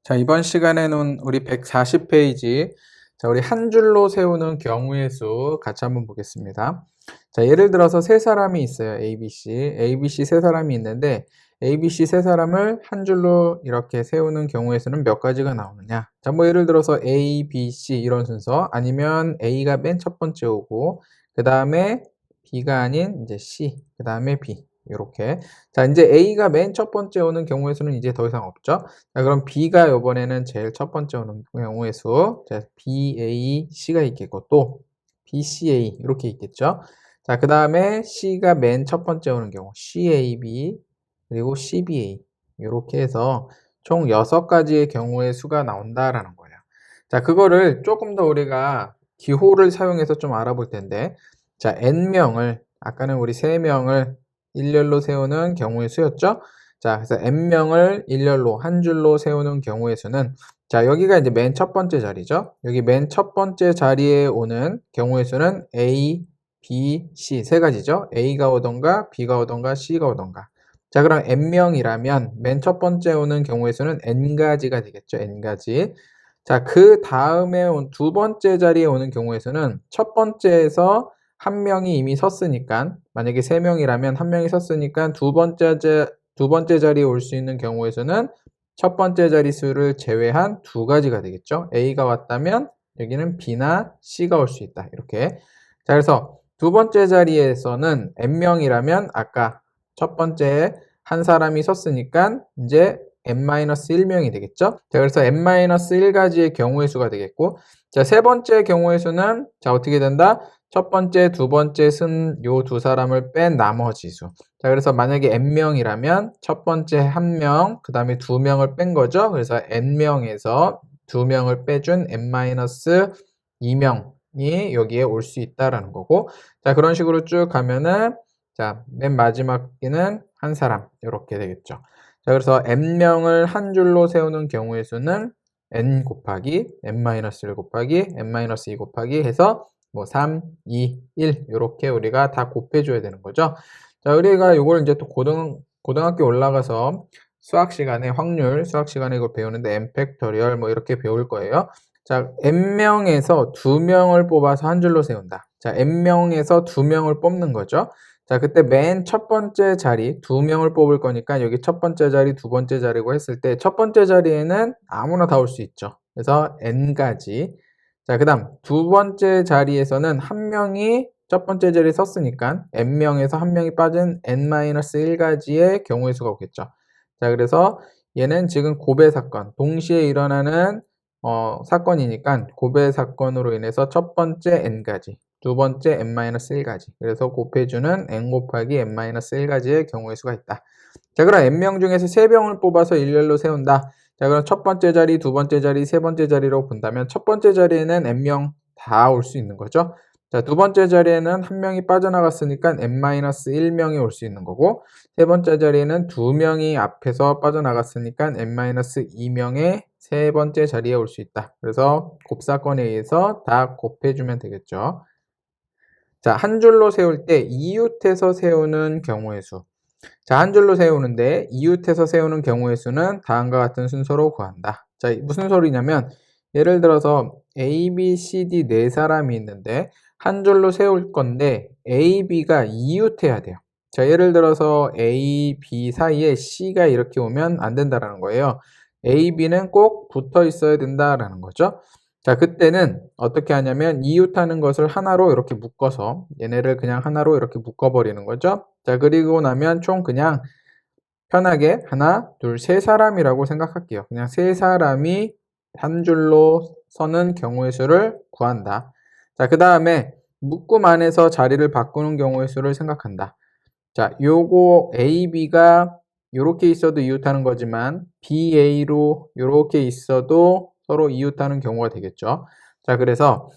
자, 이번 시간에는 우리 140페이지, 자, 우리 한 줄로 세우는 경우의 수 같이 한번 보겠습니다. 자, 예를 들어서 세 사람이 있어요. ABC 세 사람이 있는데, ABC 세 사람을 한 줄로 이렇게 세우는 경우의 수는 몇 가지가 나오느냐? 자, 뭐 예를 들어서 A, B, C 이런 순서, 아니면 A가 맨 첫 번째 오고, 그 다음에 B가 아닌 이제 C, 그 다음에 B. 이렇게. 자, 이제 A가 맨 첫 번째 오는 경우의 수는 이제 더 이상 없죠? 자, 그럼 B가 이번에는 제일 첫 번째 오는 경우의 수. 자, BAC가 있겠고, 또 BCA 이렇게 있겠죠? 자, 그 다음에 C가 맨 첫 번째 오는 경우, CAB, 그리고 CBA. 이렇게 해서 총 6가지의 경우의 수가 나온다라는 거예요. 자, 그거를 조금 더 우리가 기호를 사용해서 좀 알아볼 텐데, 자, N명을, 아까는 우리 3명을 일렬로 세우는 경우의 수였죠? 자, 그래서 N명을 일렬로 한 줄로 세우는 경우의 수는, 자, 여기가 이제 맨 첫 번째 자리죠? 여기 맨 첫 번째 자리에 오는 경우의 수는 A, B, C 세 가지죠? A가 오던가, B가 오던가, C가 오던가. 자, 그럼 N명이라면 맨 첫 번째 오는 경우의 수는 N가지가 되겠죠? N가지. 자, 그 다음에 두 번째 자리에 오는 경우의 수는 첫 번째에서 한 명이 이미 섰으니까, 만약에 3명이라면 한 명이 섰으니까 두 번째 자리에 올 수 있는 경우의 수는 첫 번째 자릿수를 제외한 2가지가 되겠죠. A가 왔다면 여기는 B나 C가 올 수 있다. 이렇게. 자, 그래서 두 번째 자리에서는 N명이라면 아까 첫 번째 한 사람이 섰으니까 이제 N-1명이 되겠죠. 자, 그래서 N-1가지의 경우의 수가 되겠고, 자, 세 번째 경우의 수는 자, 어떻게 된다? 첫 번째, 두 번째 쓴 요 두 사람을 뺀 나머지 수. 자, 그래서 만약에 N명이라면 첫 번째 1명, 그 다음에 2명을 뺀 거죠. 그래서 N명에서 2명을 빼준 N-2명이 여기에 올 수 있다라는 거고. 자, 그런 식으로 쭉 가면은, 자, 맨 마지막에는 한 사람, 이렇게 되겠죠. 자, 그래서 N명을 한 줄로 세우는 경우의 수는 N 곱하기, N-1 곱하기, N-2 곱하기 해서 뭐 3, 2, 1 이렇게 우리가 다 곱해줘야 되는 거죠. 자, 우리가 이걸 이제 또 고등학교 올라가서 수학 시간에 수학 시간에 이걸 배우는데 n 팩토리얼 뭐 이렇게 배울 거예요. 자, n명에서 2명을 뽑아서 한 줄로 세운다. 자, n명에서 2명을 뽑는 거죠. 자, 그때 맨 첫 번째 자리 2명을 뽑을 거니까 여기 첫 번째 자리, 두 번째 자리고 했을 때 첫 번째 자리에는 아무나 다 올 수 있죠. 그래서 n가지. 자, 그 다음 두 번째 자리에서는 한 명이 첫 번째 자리에 섰으니까 n명에서 한 명이 빠진 n-1가지의 경우의 수가 오겠죠. 자, 그래서 얘는 지금 고배 사건, 동시에 일어나는 사건이니까 고배 사건으로 인해서 첫 번째 n가지, 두 번째 n-1가지. 그래서 곱해주는 n 곱하기 n-1가지의 경우의 수가 있다. 자, 그럼 n명 중에서 3명을 뽑아서 일렬로 세운다. 자, 그럼 첫 번째 자리, 두 번째 자리, 세 번째 자리로 본다면 첫 번째 자리에는 n명 다 올 수 있는 거죠. 자, 두 번째 자리에는 한 명이 빠져나갔으니까 n-1명이 올 수 있는 거고, 세 번째 자리에는 2명이 앞에서 빠져나갔으니까 n-2명의 세 번째 자리에 올 수 있다. 그래서 곱사건에 의해서 다 곱해주면 되겠죠. 자, 한 줄로 세울 때 이웃해서 세우는 경우의 수. 자, 한 줄로 세우는데 이웃해서 세우는 경우의 수는 다음과 같은 순서로 구한다. 자, 무슨 소리냐면 예를 들어서 A, B, C, D 네 사람이 있는데 한 줄로 세울 건데 A, B가 이웃해야 돼요. 자, 예를 들어서 A, B 사이에 C가 이렇게 오면 안 된다라는 거예요. A, B는 꼭 붙어 있어야 된다라는 거죠. 자, 그때는 어떻게 하냐면 이웃하는 것을 하나로 이렇게 묶어서 얘네를 그냥 하나로 이렇게 묶어버리는 거죠. 자, 그리고 나면 총 그냥 편하게 하나, 둘, 세 사람이라고 생각할게요. 그냥 세 사람이 한 줄로 서는 경우의 수를 구한다. 자, 그 다음에 묶음 안에서 자리를 바꾸는 경우의 수를 생각한다. 자, 요거 A, B가 요렇게 있어도 이웃하는 거지만 BA로 요렇게 있어도 서로 이웃하는 경우가 되겠죠. 자, 그래서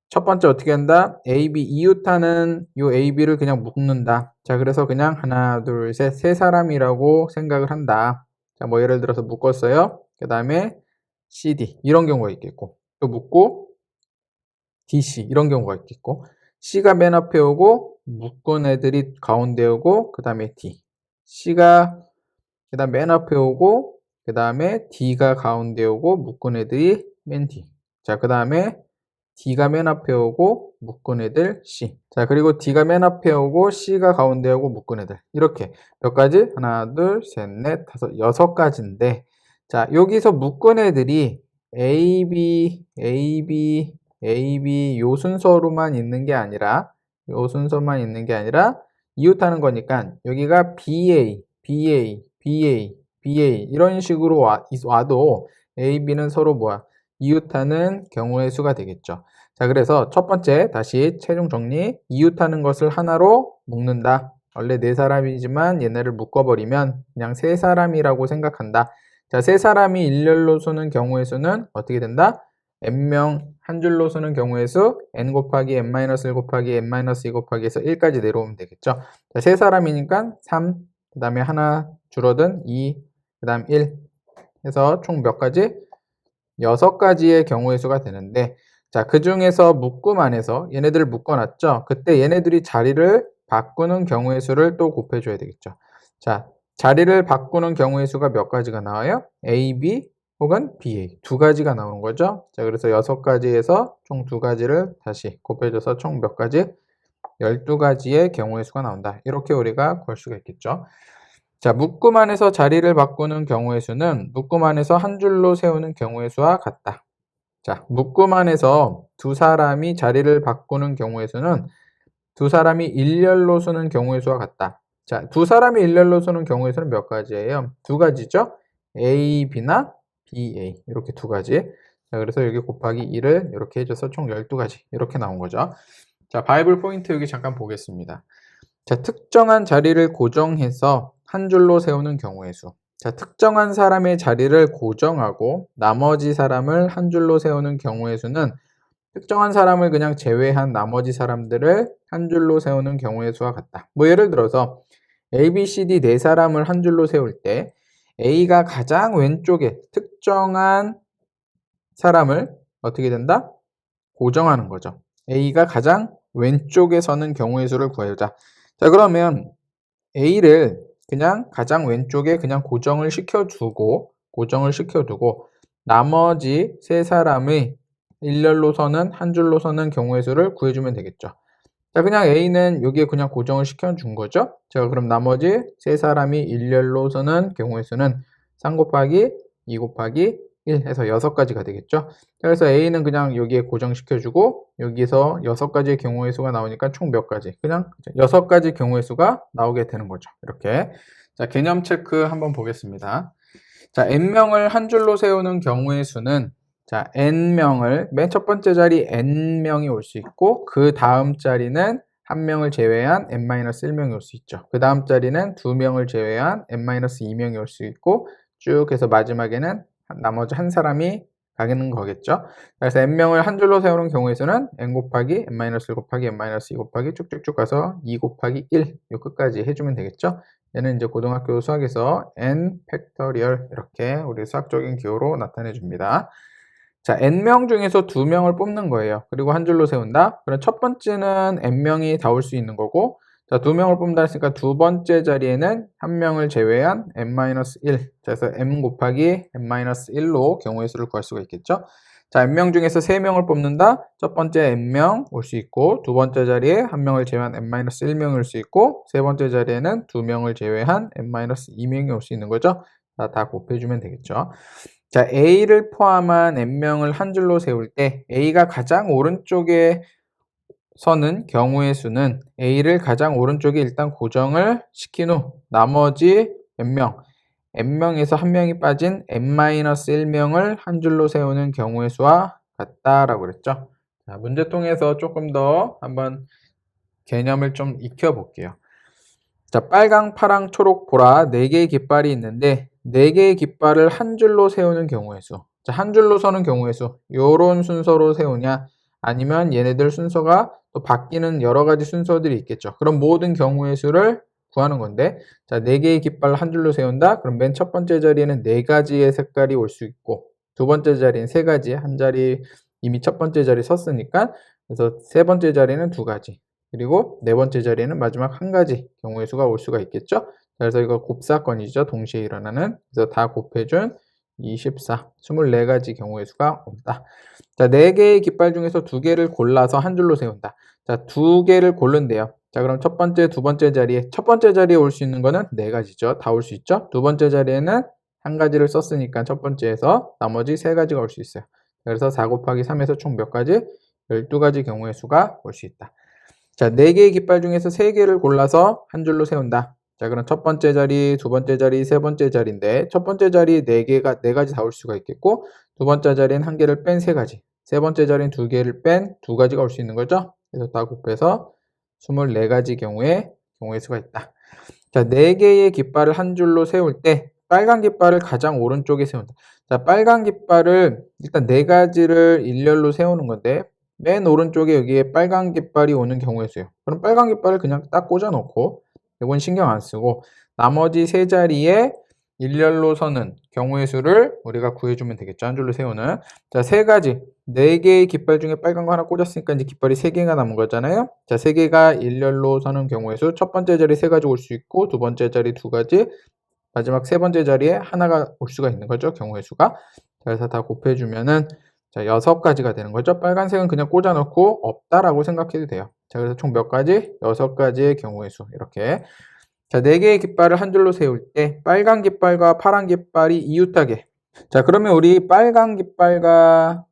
첫 번째 어떻게 한다? A, B 이웃하는 요 A, B를 그냥 묶는다. 자, 그래서 그냥 하나, 둘, 셋, 세 사람이라고 생각을 한다. 자, 뭐 예를 들어서 묶었어요. 그 다음에 C, D 이런 경우가 있겠고, 또 묶고 D, C 이런 경우가 있겠고, C가 맨 앞에 오고 묶은 애들이 가운데 오고 그 다음에 D. C가 그 다음 맨 앞에 오고 그 다음에 D가 가운데 오고 묶은 애들이 맨 뒤. 자, 그 다음에 D가 맨 앞에 오고 묶은 애들 C. 자, 그리고 D가 맨 앞에 오고 C가 가운데 오고 묶은 애들. 이렇게 몇 가지? 하나, 둘, 셋, 넷, 다섯, 여섯 가지인데, 자, 여기서 묶은 애들이 A, B, A, B, A, B 요 순서로만 있는 게 아니라 요 순서만 있는 게 아니라 이웃하는 거니까 여기가 BA, BA, BA, BA 이런 식으로 와도 A, B는 서로 뭐야? 이웃하는 경우의 수가 되겠죠. 자, 그래서 첫 번째 다시 최종 정리. 이웃하는 것을 하나로 묶는다. 원래 네 사람이지만 얘네를 묶어버리면 그냥 세 사람이라고 생각한다. 자, 세 사람이 일렬로 서는 경우의 수는 어떻게 된다? n명 한 줄로 서는 경우의 수 n 곱하기 n-1 곱하기 n-2 곱하기 해서 1까지 내려오면 되겠죠. 자, 세 사람이니까 3, 그 다음에 하나 줄어든 2, 그 다음 1 해서 총 몇 가지? 6가지의 경우의 수가 되는데, 자, 그 중에서 묶음 안에서 얘네들을 묶어놨죠. 그때 얘네들이 자리를 바꾸는 경우의 수를 또 곱해줘야 되겠죠. 자, 자리를 바꾸는 경우의 수가 몇 가지가 나와요? A, B 혹은 BA 두 가지가 나오는 거죠. 자, 그래서 6가지에서 총 2가지를 다시 곱해줘서 총 몇 가지? 12가지의 경우의 수가 나온다. 이렇게 우리가 구할 수가 있겠죠. 자, 묶음 안에서 자리를 바꾸는 경우의 수는 묶음 안에서 한 줄로 세우는 경우의 수와 같다. 자, 묶음 안에서 두 사람이 자리를 바꾸는 경우의 수는 두 사람이 일렬로 서는 경우의 수와 같다. 자, 두 사람이 일렬로 서는 경우의 수는 몇 가지예요? 두 가지죠? A, B나 BA 이렇게 두 가지. 자, 그래서 여기 곱하기 1을 이렇게 해줘서 총 12가지 이렇게 나온 거죠. 자, 바이블 포인트 여기 잠깐 보겠습니다. 자, 특정한 자리를 고정해서 한 줄로 세우는 경우의 수. 자, 특정한 사람의 자리를 고정하고 나머지 사람을 한 줄로 세우는 경우의 수는 특정한 사람을 그냥 제외한 나머지 사람들을 한 줄로 세우는 경우의 수와 같다. 뭐 예를 들어서 A, B, C, D 네 사람을 한 줄로 세울 때 A가 가장 왼쪽에 특정한 사람을 어떻게 된다? 고정하는 거죠. A가 가장 왼쪽에 서는 경우의 수를 구하자. 자, 그러면 A를 그냥 가장 왼쪽에 그냥 고정을 시켜두고 나머지 세 사람의 일렬로 서는 한 줄로 서는 경우의 수를 구해주면 되겠죠. 자, 그냥 A는 여기에 그냥 고정을 시켜준 거죠. 자, 그럼 나머지 세 사람이 일렬로 서는 경우의 수는 3 곱하기 2 곱하기 1 해서 6가지가 되겠죠. 자, 그래서 A는 그냥 여기에 고정시켜주고 여기서 6가지의 경우의 수가 나오니까 총 몇 가지? 그냥 6가지 경우의 수가 나오게 되는 거죠. 이렇게. 자, 개념 체크 한번 보겠습니다. 자, n명을 한 줄로 세우는 경우의 수는 자, n명을 맨 첫 번째 자리 n명이 올 수 있고 그 다음 자리는 한 명을 제외한 n-1명이 올 수 있죠. 그 다음 자리는 2명을 제외한 n-2명이 올 수 있고 쭉 해서 마지막에는 나머지 한 사람이 가는 거겠죠. 그래서 n명을 한 줄로 세우는 경우의 수는 n 곱하기 n-1 곱하기 n-2 곱하기 쭉쭉쭉 가서 2 곱하기 1 요 끝까지 해주면 되겠죠. 얘는 이제 고등학교 수학에서 n 팩터리얼 이렇게 우리 수학적인 기호로 나타내 줍니다. 자, n명 중에서 2명을 뽑는 거예요. 그리고 한 줄로 세운다. 그럼 첫 번째는 n명이 다 올 수 있는 거고, 자, 2명을 뽑는다 했으니까 두 번째 자리에는 한 명을 제외한 n-1. 자, 그래서 m 곱하기 n-1로 경우의 수를 구할 수가 있겠죠. 자, n명 중에서 3명을 뽑는다. 첫 번째 n명 올 수 있고, 두 번째 자리에 한 명을 제외한 n-1명이 올 수 있고, 세 번째 자리에는 2명을 제외한 n-2명이 올 수 있는 거죠. 자, 다 곱해주면 되겠죠. 자, A를 포함한 n명을 한 줄로 세울 때 A가 가장 오른쪽에 서는 경우의 수는 A를 가장 오른쪽에 일단 고정을 시킨 후 나머지 n명에서 한 명이 빠진 n-1명을 한 줄로 세우는 경우의 수와 같다라고 그랬죠. 자, 문제통에서 조금 더 한번 개념을 좀 익혀볼게요. 자, 빨강, 파랑, 초록, 보라 4개의 깃발이 있는데 4개의 깃발을 한 줄로 세우는 경우의 수. 자, 한 줄로 서는 경우의 수. 요런 순서로 세우냐 아니면 얘네들 순서가 또 바뀌는 여러 가지 순서들이 있겠죠. 그럼 모든 경우의 수를 구하는 건데 자, 4개의 깃발을 한 줄로 세운다. 그럼 맨 첫 번째 자리에는 4가지의 색깔이 올 수 있고 두 번째 자리는 3가지, 한 자리 이미 첫 번째 자리 섰으니까 그래서 세 번째 자리는 2가지. 그리고 네 번째 자리에는 마지막 한 가지 경우의 수가 올 수가 있겠죠. 그래서 이거 곱사건이죠. 동시에 일어나는. 그래서 다 곱해준 24, 24가지 경우의 수가 온다. 자, 4개의 깃발 중에서 2개를 골라서 한 줄로 세운다. 자, 2개를 고른대요. 자, 그럼 첫 번째, 두 번째 자리에, 첫 번째 자리에 올 수 있는 거는 4가지죠. 다 올 수 있죠. 두 번째 자리에는 한 가지를 썼으니까 첫 번째에서 나머지 3가지가 올 수 있어요. 그래서 4 곱하기 3에서 총 몇 가지? 12가지 경우의 수가 올 수 있다. 자, 4개의 깃발 중에서 3개를 골라서 한 줄로 세운다. 자, 그럼 첫 번째 자리, 두 번째 자리, 세 번째 자리인데 첫 번째 자리에 4가지 다 올 수가 있겠고 두 번째 자리엔 한 개를 뺀 3가지, 세 번째 자리엔 2개를 뺀 2가지가 올 수 있는 거죠. 그래서 다 곱해서 24가지 경우의 수가 있다. 자, 4개의 깃발을 한 줄로 세울 때 빨간 깃발을 가장 오른쪽에 세운다. 자, 빨간 깃발을 일단 4가지를 일렬로 세우는 건데 맨 오른쪽에 여기에 빨간 깃발이 오는 경우의 수예요. 그럼 빨간 깃발을 그냥 딱 꽂아 놓고 이건 신경 안 쓰고 나머지 3자리에 일렬로 서는 경우의 수를 우리가 구해주면 되겠죠. 한 줄로 세우는. 자, 3가지. 4개의 깃발 중에 빨간 거 하나 꽂았으니까 이제 깃발이 3개가 남은 거잖아요. 자, 3개가 일렬로 서는 경우의 수. 첫 번째 자리 3가지 올 수 있고 두 번째 자리 2가지, 마지막 세 번째 자리에 하나가 올 수가 있는 거죠. 경우의 수가. 그래서 다 곱해주면은 자, 6가지가 되는 거죠. 빨간색은 그냥 꽂아놓고 없다라고 생각해도 돼요. 자, 그래서 총 몇 가지? 6가지의 경우의 수. 이렇게. 자, 4개의 깃발을 한 줄로 세울 때 빨간 깃발과 파란 깃발이 이웃하게. 자, 그러면 우리 빨간 깃발과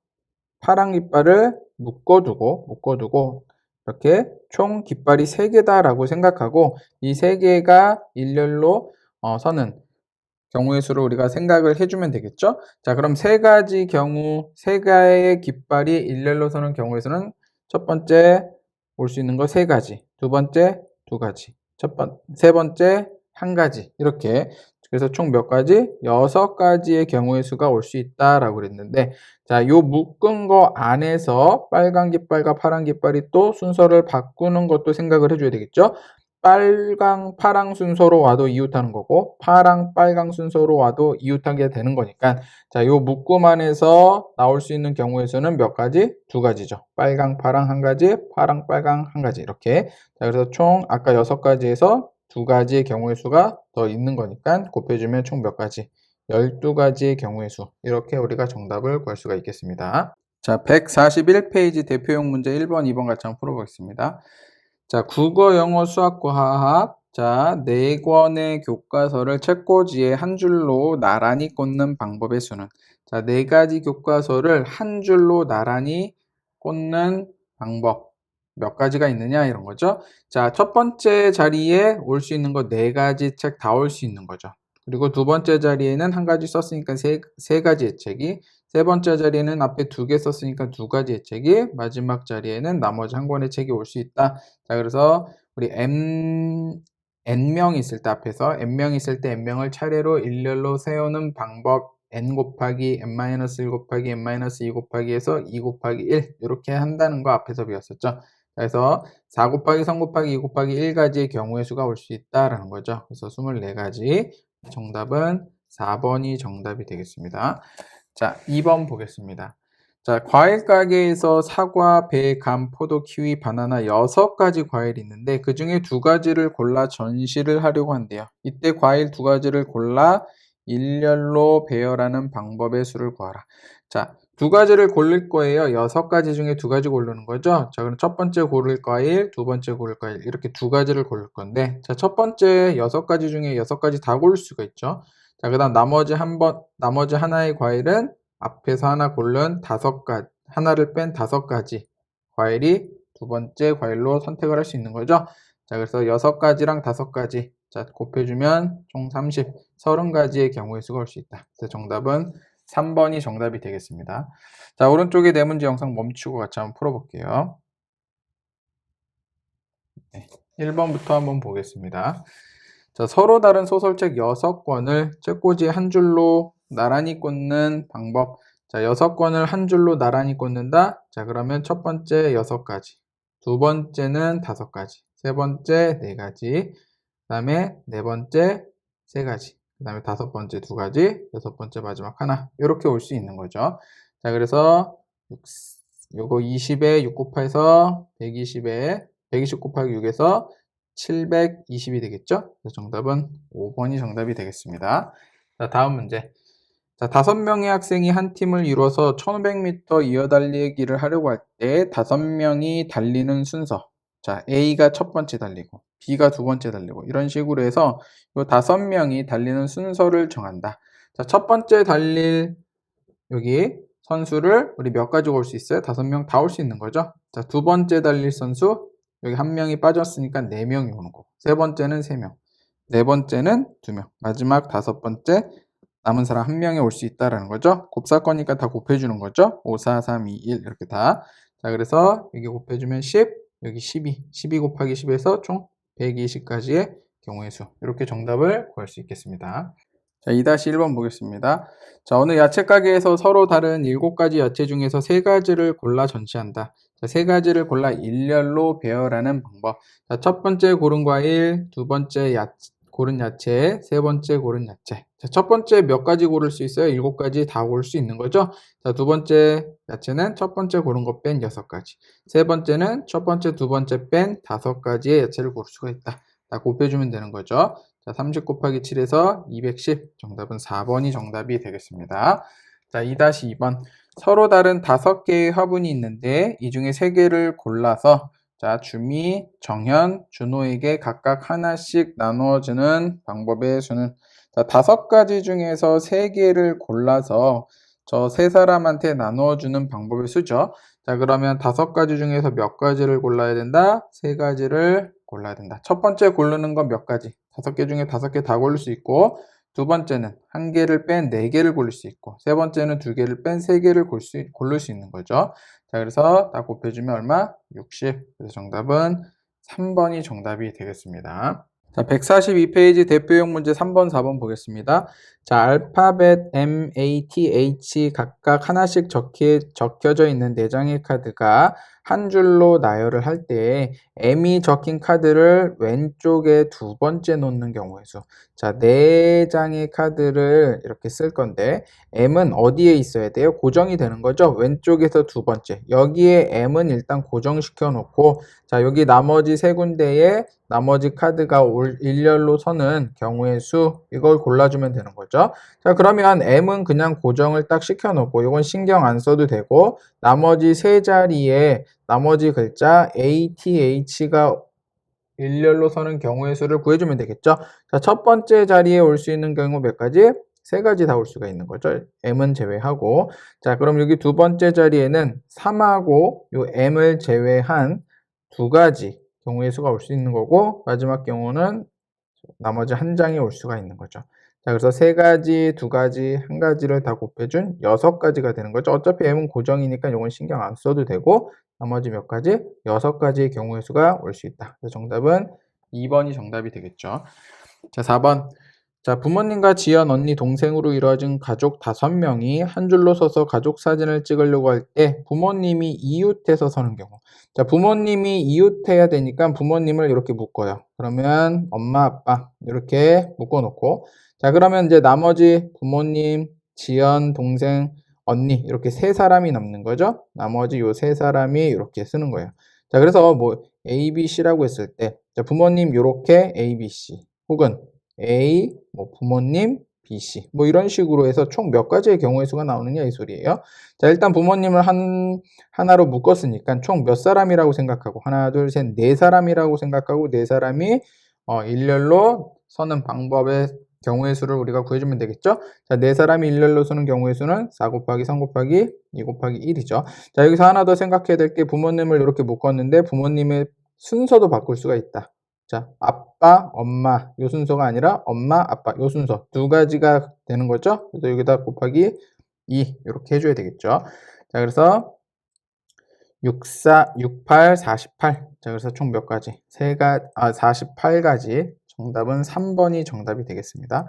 파란 깃발을 묶어두고 이렇게 총 깃발이 3개다라고 생각하고 이 3개가 일렬로 서는 경우의 수를 우리가 생각을 해주면 되겠죠. 자, 그럼 3개의 깃발이 일렬로 서는 경우의 수는 첫 번째 올 수 있는 거 3가지, 두 번째 2가지, 세 번째 1가지 이렇게. 그래서 총 몇 가지? 6가지의 경우의 수가 올 수 있다라고 그랬는데 자, 요 묶은 거 안에서 빨간 깃발과 파란 깃발이 또 순서를 바꾸는 것도 생각을 해줘야 되겠죠. 빨강, 파랑 순서로 와도 이웃하는 거고 파랑, 빨강 순서로 와도 이웃하게 되는 거니까 자, 요 묶음 안에서 나올 수 있는 경우의 수는 몇 가지? 2가지죠. 빨강, 파랑 1가지, 파랑, 빨강 1가지 이렇게. 자, 그래서 총 아까 6가지에서 2가지의 경우의 수가 더 있는 거니까 곱해주면 총 몇 가지? 12가지의 경우의 수. 이렇게 우리가 정답을 구할 수가 있겠습니다. 자, 141페이지 대표용 문제 1번, 2번 같이 한번 풀어보겠습니다. 자, 국어, 영어, 수학, 과학. 자, 4권의 교과서를 책꽂이에 한 줄로 나란히 꽂는 방법의 수는? 자, 4가지 교과서를 한 줄로 나란히 꽂는 방법. 몇 가지가 있느냐 이런 거죠. 자, 첫 번째 자리에 올 수 있는 거 4가지 책 다 올 수 있는 거죠. 그리고 두 번째 자리에는 한 가지 썼으니까 세 가지의 책이, 세 번째 자리에는 앞에 2개 썼으니까 2가지의 책이, 마지막 자리에는 나머지 한 권의 책이 올 수 있다. 자, 그래서 우리 n명이 있을 때 앞에서 n명이 있을 때 n명을 차례로 일렬로 세우는 방법, n 곱하기 n-1 곱하기 n-2 곱하기 해서 2 곱하기 1 이렇게 한다는 거 앞에서 배웠었죠. 그래서 4 곱하기 3 곱하기 2 곱하기 1가지의 경우의 수가 올 수 있다라는 거죠. 그래서 24가지. 정답은 4번이 정답이 되겠습니다. 자, 2번 보겠습니다. 자, 과일 가게에서 사과, 배, 감, 포도, 키위, 바나나 6가지 과일이 있는데 그 중에 2가지를 골라 전시를 하려고 한대요. 이때 과일 2가지를 골라 일렬로 배열하는 방법의 수를 구하라. 자, 2가지를 고를 거예요. 6가지 중에 2가지 고르는 거죠. 자, 그럼 첫 번째 고를 과일, 두 번째 고를 과일 이렇게 2가지를 고를 건데 자, 첫 번째 6가지 중에 6가지 다 고를 수가 있죠. 자, 그 다음 나머지 하나의 과일은 앞에서 하나 고른 하나를 뺀 5가지 과일이 두 번째 과일로 선택을 할 수 있는 거죠. 자, 그래서 6가지랑 5가지. 자, 곱해주면 총 30가지의 경우의 수가 올 수 있다. 그래서 정답은 3번이 정답이 되겠습니다. 자, 오른쪽에 네 문제 영상 멈추고 같이 한번 풀어볼게요. 네, 1번부터 한번 보겠습니다. 자, 서로 다른 소설책 6권을 책꽂이에 한 줄로 나란히 꽂는 방법. 자, 6권을 한 줄로 나란히 꽂는다. 자, 그러면 첫 번째 6가지, 두 번째는 5가지, 세 번째 4가지, 그 다음에 네 번째 3가지, 그 다음에 5번째 2가지, 여섯 번째 마지막 하나. 이렇게 올 수 있는 거죠. 자, 그래서 요거 20에 6 곱해서 120에 120 곱하기 6에서 720이 되겠죠? 그래서 정답은 5번이 정답이 되겠습니다. 자, 다음 문제. 자, 5명의 학생이 한 팀을 이뤄서 1500m 이어달리기를 하려고 할 때 5명이 달리는 순서. 자, A가 첫 번째 달리고 B가 두 번째 달리고 이런 식으로 해서 이 5명이 달리는 순서를 정한다. 자, 첫 번째 달릴 여기 선수를 우리 몇 가지 올 수 있어요? 5명 다 올 수 있는 거죠. 자, 두 번째 달릴 선수 여기 한 명이 빠졌으니까 4명이 오는 거고, 세 번째는 3명, 네 번째는 2명, 마지막 5번째 남은 사람 한 명이 올 수 있다라는 거죠. 곱사건이니까 다 곱해주는 거죠. 5, 4, 3, 2, 1 이렇게 다. 자, 그래서 여기 곱해주면 10, 여기 12, 12 곱하기 10에서 총 120까지의 경우의 수. 이렇게 정답을 구할 수 있겠습니다. 자, 2-1번 보겠습니다. 자, 어느 야채 가게에서 서로 다른 7가지 야채 중에서 3가지를 골라 전시한다. 자, 3가지를 골라 일렬로 배열하는 방법. 자, 첫 번째 고른 과일, 두 번째 고른 야채, 세 번째 고른 야채. 자, 첫 번째 몇 가지 고를 수 있어요? 7가지 다 고를 수 있는 거죠? 자, 두 번째 야채는 첫 번째 고른 거 뺀 6가지. 세 번째는 첫 번째, 두 번째 뺀 5가지의 야채를 고를 수가 있다. 다 곱해주면 되는 거죠. 자, 30 곱하기 7에서 210. 정답은 4번이 정답이 되겠습니다. 자, 2-2번. 서로 다른 5개의 화분이 있는데 이 중에 3개를 골라서 자, 주미, 정현, 준호에게 각각 하나씩 나누어주는 방법의 수는, 자, 5가지 중에서 3개를 골라서 저 3사람한테 나누어주는 방법의 수죠. 자, 그러면 5가지 중에서 몇 가지를 골라야 된다? 3가지를 골라야 된다. 첫 번째 고르는 건 몇 가지? 5개 중에 5개 다 고를 수 있고, 두 번째는 1개를 뺀 4개를 고를 수 있고, 세 번째는 2개를 뺀 3개를 고를 수 있는 거죠. 자, 그래서 다 곱해주면 얼마? 60. 그래서 정답은 3번이 정답이 되겠습니다. 자, 142페이지 대표용 문제 3번, 4번 보겠습니다. 자, 알파벳 M, A, T, H 각각 하나씩 적혀져 있는 4장의 카드가 한 줄로 나열을 할 때 M이 적힌 카드를 왼쪽에 두 번째 놓는 경우의 수. 자, 4장의 카드를 이렇게 쓸 건데 M은 어디에 있어야 돼요? 고정이 되는 거죠. 왼쪽에서 두 번째. 여기에 M은 일단 고정시켜 놓고, 자, 여기 나머지 3군데에 나머지 카드가 일렬로 서는 경우의 수, 이걸 골라주면 되는 거죠. 자, 그러면 M은 그냥 고정을 딱 시켜놓고 이건 신경 안 써도 되고, 나머지 3자리에 나머지 글자 A, T, H가 일렬로 서는 경우의 수를 구해주면 되겠죠. 자, 첫 번째 자리에 올 수 있는 경우 몇 가지? 3가지 다 올 수가 있는 거죠. M은 제외하고. 자, 그럼 여기 두 번째 자리에는 3하고 요 M을 제외한 2가지 경우의 수가 올 수 있는 거고, 마지막 경우는 나머지 한 장이 올 수가 있는 거죠. 자, 그래서 3가지, 2가지, 1가지를 다 곱해준 6가지가 되는 거죠. 어차피 M은 고정이니까 이건 신경 안 써도 되고, 나머지 몇 가지? 6가지의 경우의 수가 올 수 있다. 그래서 정답은 2번이 정답이 되겠죠. 자, 4번. 자, 부모님과 지연, 언니, 동생으로 이루어진 가족 5명이 한 줄로 서서 가족 사진을 찍으려고 할 때 부모님이 이웃해서 서는 경우. 자, 부모님이 이웃해야 되니까 부모님을 이렇게 묶어요. 그러면 엄마, 아빠 이렇게 묶어놓고, 자, 그러면 이제 나머지 부모님, 지연, 동생, 언니 이렇게 3사람이 남는 거죠. 나머지 요 3사람이 이렇게 쓰는 거예요. 자, 그래서 뭐 A, B, C라고 했을 때, 자, 부모님 요렇게 A, B, C 혹은 A, 뭐 부모님, B, C 뭐 이런 식으로 해서 총 몇 가지의 경우의 수가 나오느냐 이 소리예요. 자, 일단 부모님을 하나로 묶었으니까 총 몇 사람이라고 생각하고, 하나, 둘, 셋, 4사람이라고 생각하고 4사람이 일렬로 서는 방법의 경우의 수를 우리가 구해주면 되겠죠. 자, 4사람이 일렬로 서는 경우의 수는 4 곱하기 3 곱하기 2 곱하기 1이죠. 자, 여기서 하나 더 생각해야 될 게, 부모님을 이렇게 묶었는데 부모님의 순서도 바꿀 수가 있다. 자, 아빠, 엄마 요 순서가 아니라 엄마, 아빠 요 순서 2가지가 되는 거죠. 그래서 여기다 곱하기 2 이렇게 해줘야 되겠죠. 자, 그래서 68, 48. 자, 그래서 총 몇 가지? 48가지. 정답은 3번이 정답이 되겠습니다.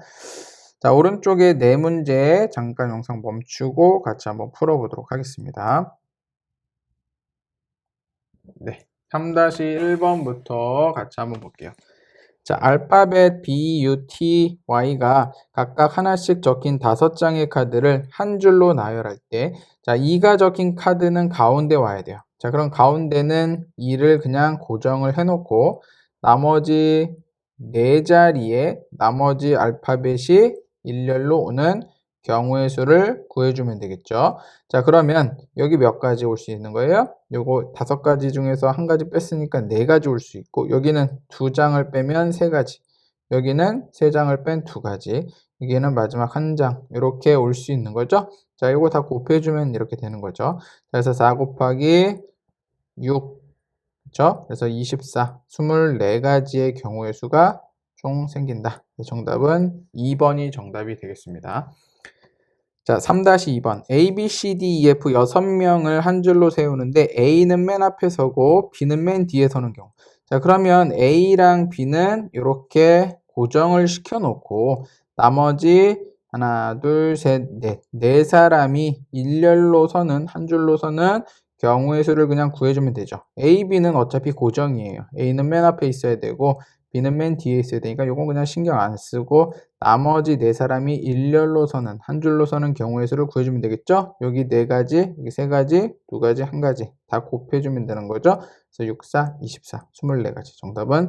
자, 오른쪽에 4문제 잠깐 영상 멈추고 같이 한번 풀어보도록 하겠습니다. 네, 3-1번부터 같이 한번 볼게요. 자, 알파벳 B, U, T, Y가 각각 하나씩 적힌 5장의 카드를 한 줄로 나열할 때, 자, 2가 적힌 카드는 가운데 와야 돼요. 자, 그럼 가운데는 2를 그냥 고정을 해 놓고 나머지 4자리에 나머지 알파벳이 일렬로 오는 경우의 수를 구해주면 되겠죠. 자, 그러면 여기 몇 가지 올 수 있는 거예요? 요거 5가지 중에서 1가지 뺐으니까 4가지 올 수 있고, 여기는 2장을 빼면 3가지, 여기는 3장을 뺀 2가지, 여기는 마지막 1장, 이렇게 올 수 있는 거죠. 자, 이거 다 곱해주면 이렇게 되는 거죠. 그래서 4 곱하기 6, 그렇죠? 그래서 24, 24가지의 경우의 수가 총 생긴다. 정답은 2번이 정답이 되겠습니다. 자, 3-2번. A, B, C, D, E, F 6명을 한 줄로 세우는데 A는 맨 앞에 서고 B는 맨 뒤에 서는 경우. 자, 그러면 A랑 B는 이렇게 고정을 시켜 놓고 나머지 하나, 둘, 셋, 넷, 4사람이 일렬로 서는, 한 줄로 서는 경우의 수를 그냥 구해주면 되죠. A, B는 어차피 고정이에요. A는 맨 앞에 있어야 되고 B는 맨 뒤에 있어야 되니까 이건 그냥 신경 안 쓰고 나머지 4사람이 일렬로 서는, 한 줄로 서는 경우의 수를 구해주면 되겠죠? 여기 4가지, 여기 3가지, 2가지, 1가지 다 곱해주면 되는 거죠? 그래서 6, 4, 24, 24가지. 정답은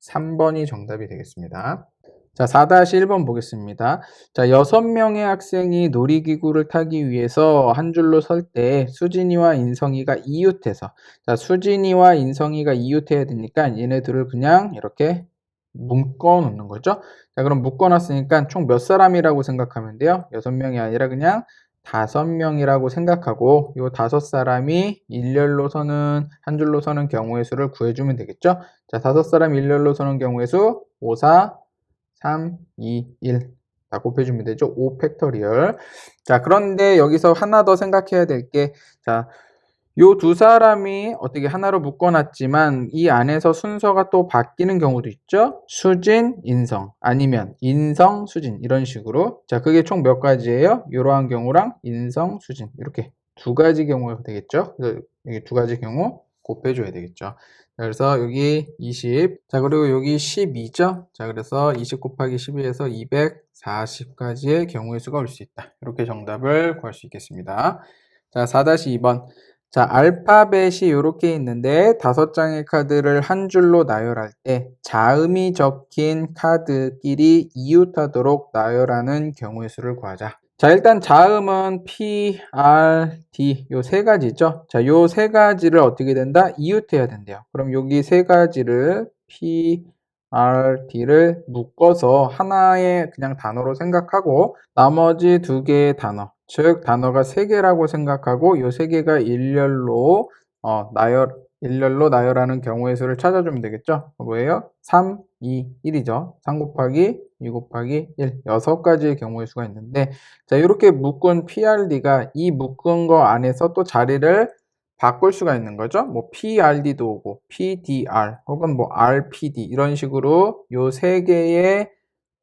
3번이 정답이 되겠습니다. 자, 4-1번 보겠습니다. 자, 6명의 학생이 놀이기구를 타기 위해서 한 줄로 설 때 수진이와 인성이가 이웃해서, 자, 수진이와 인성이가 이웃해야 되니까 얘네들을 그냥 이렇게 묶어 놓는 거죠. 자, 그럼 묶어 놨으니까 총 몇 사람이라고 생각하면 돼요? 6명이 아니라 그냥 5명이라고 생각하고 요 5사람이 일렬로 서는, 한 줄로 서는 경우의 수를 구해주면 되겠죠. 자, 5사람 일렬로 서는 경우의 수 5, 4, 3, 2, 1 다 곱해주면 되죠. 5 팩토리얼. 자, 그런데 여기서 하나 더 생각해야 될 게, 자, 요 2사람이 어떻게 하나로 묶어놨지만 이 안에서 순서가 또 바뀌는 경우도 있죠. 수진, 인성, 아니면 인성, 수진 이런 식으로. 자, 그게 총 몇 가지예요? 이러한 경우랑 인성, 수진 이렇게 2가지 경우가 되겠죠. 그래서 여기 2가지 경우 곱해줘야 되겠죠. 자, 그래서 여기 20, 자, 그리고 여기 12죠. 자, 그래서 20 곱하기 12에서 240가지의 경우의 수가 올 수 있다. 이렇게 정답을 구할 수 있겠습니다. 자, 4-2번. 자, 알파벳이 이렇게 있는데 5장의 카드를 한 줄로 나열할 때 자음이 적힌 카드끼리 이웃하도록 나열하는 경우의 수를 구하자. 자, 일단 자음은 P, R, D 요 3가지죠. 자, 요 3가지를 어떻게 된다? 이웃해야 된대요. 그럼 여기 3가지를 P, R, D를 묶어서 하나의 그냥 단어로 생각하고 나머지 2개의 단어, 즉 단어가 3개라고 생각하고 요 3개가 일렬로 일렬로 나열하는 경우의 수를 찾아주면 되겠죠. 뭐예요? 3, 2, 1이죠. 3 곱하기 2 곱하기 1, 6가지의 경우의 수가 있는데, 자, 이렇게 묶은 PRD가 이 묶은 거 안에서 또 자리를 바꿀 수가 있는 거죠. 뭐 PRD도 오고 PDR 혹은 뭐 RPD 이런 식으로 요 3개의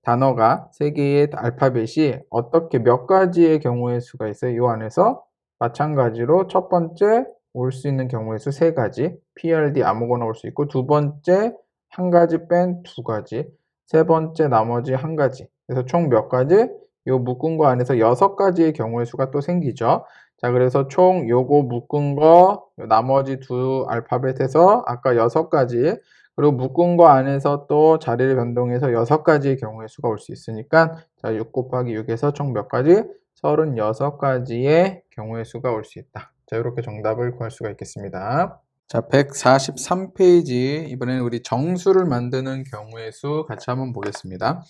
단어가 3개의 알파벳이 어떻게 몇 가지의 경우의 수가 있어요. 이 안에서 마찬가지로 첫 번째 올 수 있는 경우의 수 3가지, PRD 아무거나 올 수 있고, 두 번째 1가지 뺀 2가지, 세 번째 나머지 1가지. 그래서 총 몇 가지? 요 묶은 거 안에서 6가지의 경우의 수가 또 생기죠. 자, 그래서 총 요거 묶은 거 나머지 2 알파벳에서 아까 6가지, 그리고 묶은 거 안에서 또 자리를 변동해서 6가지의 경우의 수가 올 수 있으니까, 자, 6 곱하기 6에서 총 몇 가지? 36가지의 경우의 수가 올 수 있다. 자, 이렇게 정답을 구할 수가 있겠습니다. 자, 143페이지. 이번에는 우리 정수를 만드는 경우의 수 같이 한번 보겠습니다.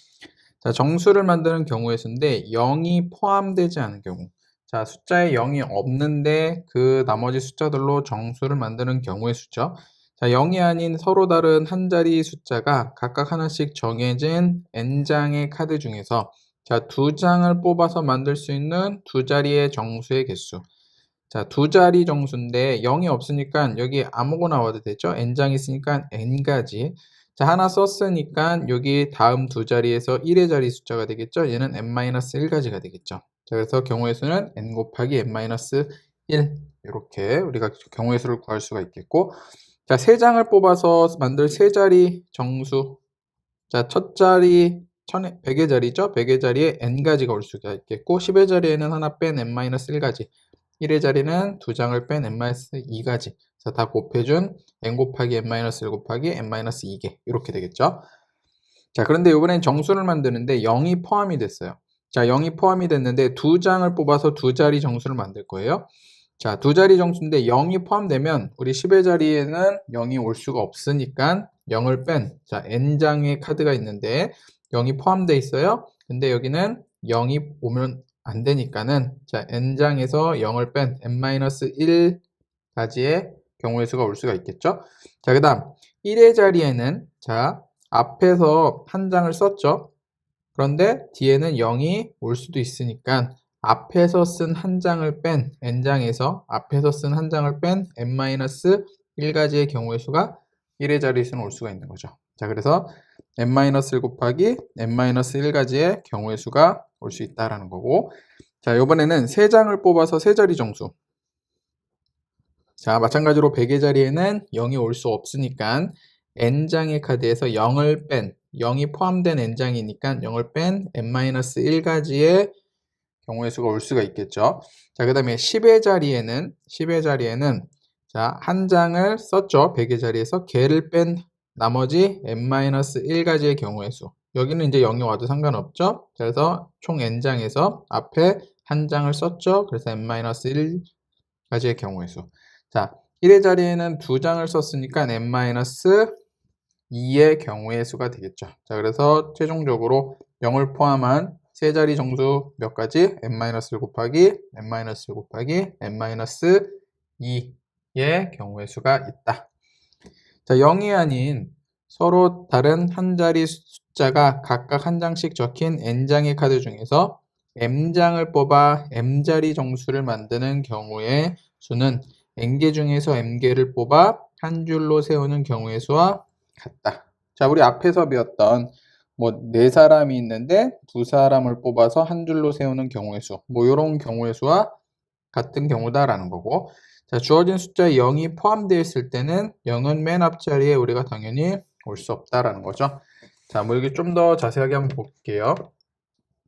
자, 정수를 만드는 경우의 수인데 0이 포함되지 않은 경우. 자, 숫자에 0이 없는데 그 나머지 숫자들로 정수를 만드는 경우의 수죠. 자, 0이 아닌 서로 다른 한 자리 숫자가 각각 하나씩 정해진 n장의 카드 중에서, 자, 2장을 뽑아서 만들 수 있는 2자리의 정수의 개수. 자, 2자리 정수인데 0이 없으니까 여기 아무거나 와도 되죠. n장이 있으니까 n가지. 자, 하나 썼으니까 여기 다음 2자리에서 1의 자리 숫자가 되겠죠. 얘는 n-1가지가 되겠죠. 자, 그래서 경우의 수는 n 곱하기 n-1 이렇게 우리가 경우의 수를 구할 수가 있겠고, 자, 3장을 뽑아서 만들 3자리 정수. 자, 첫 자리 100의 자리죠. 100의 자리에 n가지가 올 수가 있겠고 10의 자리에는 하나 뺀 n-1가지. 1의 자리는 2장을 뺀 n-2가지. 자, 다 곱해준 n 곱하기 n-1 곱하기 n-2개. 이렇게 되겠죠. 자, 그런데 이번엔 정수를 만드는데 0이 포함이 됐어요. 자, 0이 포함이 됐는데 2장을 뽑아서 2자리 정수를 만들 거예요. 자, 2자리 정수인데 0이 포함되면 우리 10의 자리에는 0이 올 수가 없으니까 0을 뺀, 자, n장의 카드가 있는데 0이 포함되어 있어요. 근데 여기는 0이 오면 안 되니까는, 자, n장에서 0을 뺀 n-1가지의 경우의 수가 올 수가 있겠죠. 자, 그 다음 1의 자리에는, 자, 앞에서 한 장을 썼죠. 그런데 뒤에는 0이 올 수도 있으니까 앞에서 쓴 한 장을 뺀 n장에서 앞에서 쓴 한 장을 뺀 n-1가지의 경우의 수가 1의 자리수는 올 수가 있는 거죠. 자, 그래서 n-1 곱하기 n-1가지의 경우의 수가 올 수 있다라는 거고, 자, 이번에는 3장을 뽑아서 3자리 정수. 자, 마찬가지로 100의 자리에는 0이 올 수 없으니까 n장의 카드에서 0을 뺀, 0이 포함된 n장이니까 0을 뺀 n-1가지의 경우의 수가 올 수가 있겠죠. 자, 그 다음에 10의 자리에는 자, 한 장을 썼죠. 100의 자리에서 걔를 뺀 나머지 n-1가지의 경우의 수. 여기는 이제 0이 와도 상관없죠. 그래서 총 n장에서 앞에 한 장을 썼죠. 그래서 n-1가지의 경우의 수. 자, 1의 자리에는 2장을 썼으니까 n-2의 경우의 수가 되겠죠. 자, 그래서 최종적으로 0을 포함한 세 자리 정수 몇 가지? n-1 곱하기 n-1 곱하기 n-2의 경우의 수가 있다. 자, 0이 아닌 서로 다른 한 자리 숫자가 각각 한 장씩 적힌 n장의 카드 중에서 m장을 뽑아 m자리 정수를 만드는 경우의 수는 n개 중에서 m개를 뽑아 한 줄로 세우는 경우의 수와 같다. 자, 우리 앞에서 배웠던 뭐 4사람이 있는데 2사람을 뽑아서 한 줄로 세우는 경우의 수, 뭐 이런 경우의 수와 같은 경우다라는 거고, 자, 주어진 숫자에 0이 포함되어 있을 때는 0은 맨 앞자리에 우리가 당연히 올 수 없다라는 거죠. 자, 뭐 여기 좀 더 자세하게 한번 볼게요.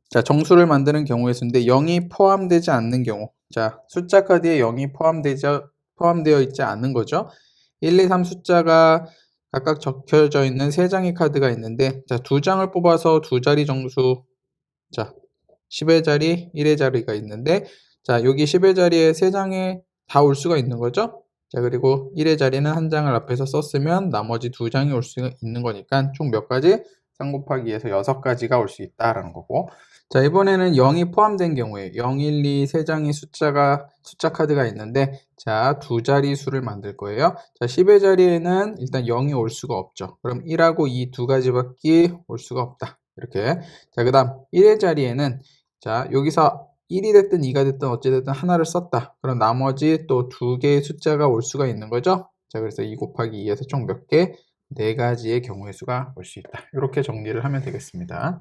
자, 정수를 만드는 경우의 수인데 0이 포함되지 않는 경우, 자, 숫자 카드에 0이 포함되어 있지 않는 거죠. 1, 2, 3 숫자가 각각 적혀져 있는 3장의 카드가 있는데, 자, 2장을 뽑아서 2자리 정수, 자, 10의 자리, 1의 자리가 있는데, 자, 여기 10의 자리에 3장에 다 올 수가 있는 거죠. 자, 그리고 1의 자리는 한 장을 앞에서 썼으면 나머지 2장이 올 수 있는 거니까 총 몇 가지? 3 곱하기 2에서 6가지가 올 수 있다라는 거고, 자, 이번에는 0이 포함된 경우에 0, 1, 2, 3장의 숫자 카드가 있는데, 자, 2자리 수를 만들 거예요. 자, 10의 자리에는 일단 0이 올 수가 없죠. 그럼 1하고 2 2가지밖에 올 수가 없다. 이렇게. 자, 그 다음 1의 자리에는, 자, 여기서 1이 됐든 2가 됐든 어찌됐든 하나를 썼다. 그럼 나머지 또 2개의 숫자가 올 수가 있는 거죠. 자, 그래서 2 곱하기 2에서 총 몇 개? 4가지의 경우의 수가 올 수 있다. 이렇게 정리를 하면 되겠습니다.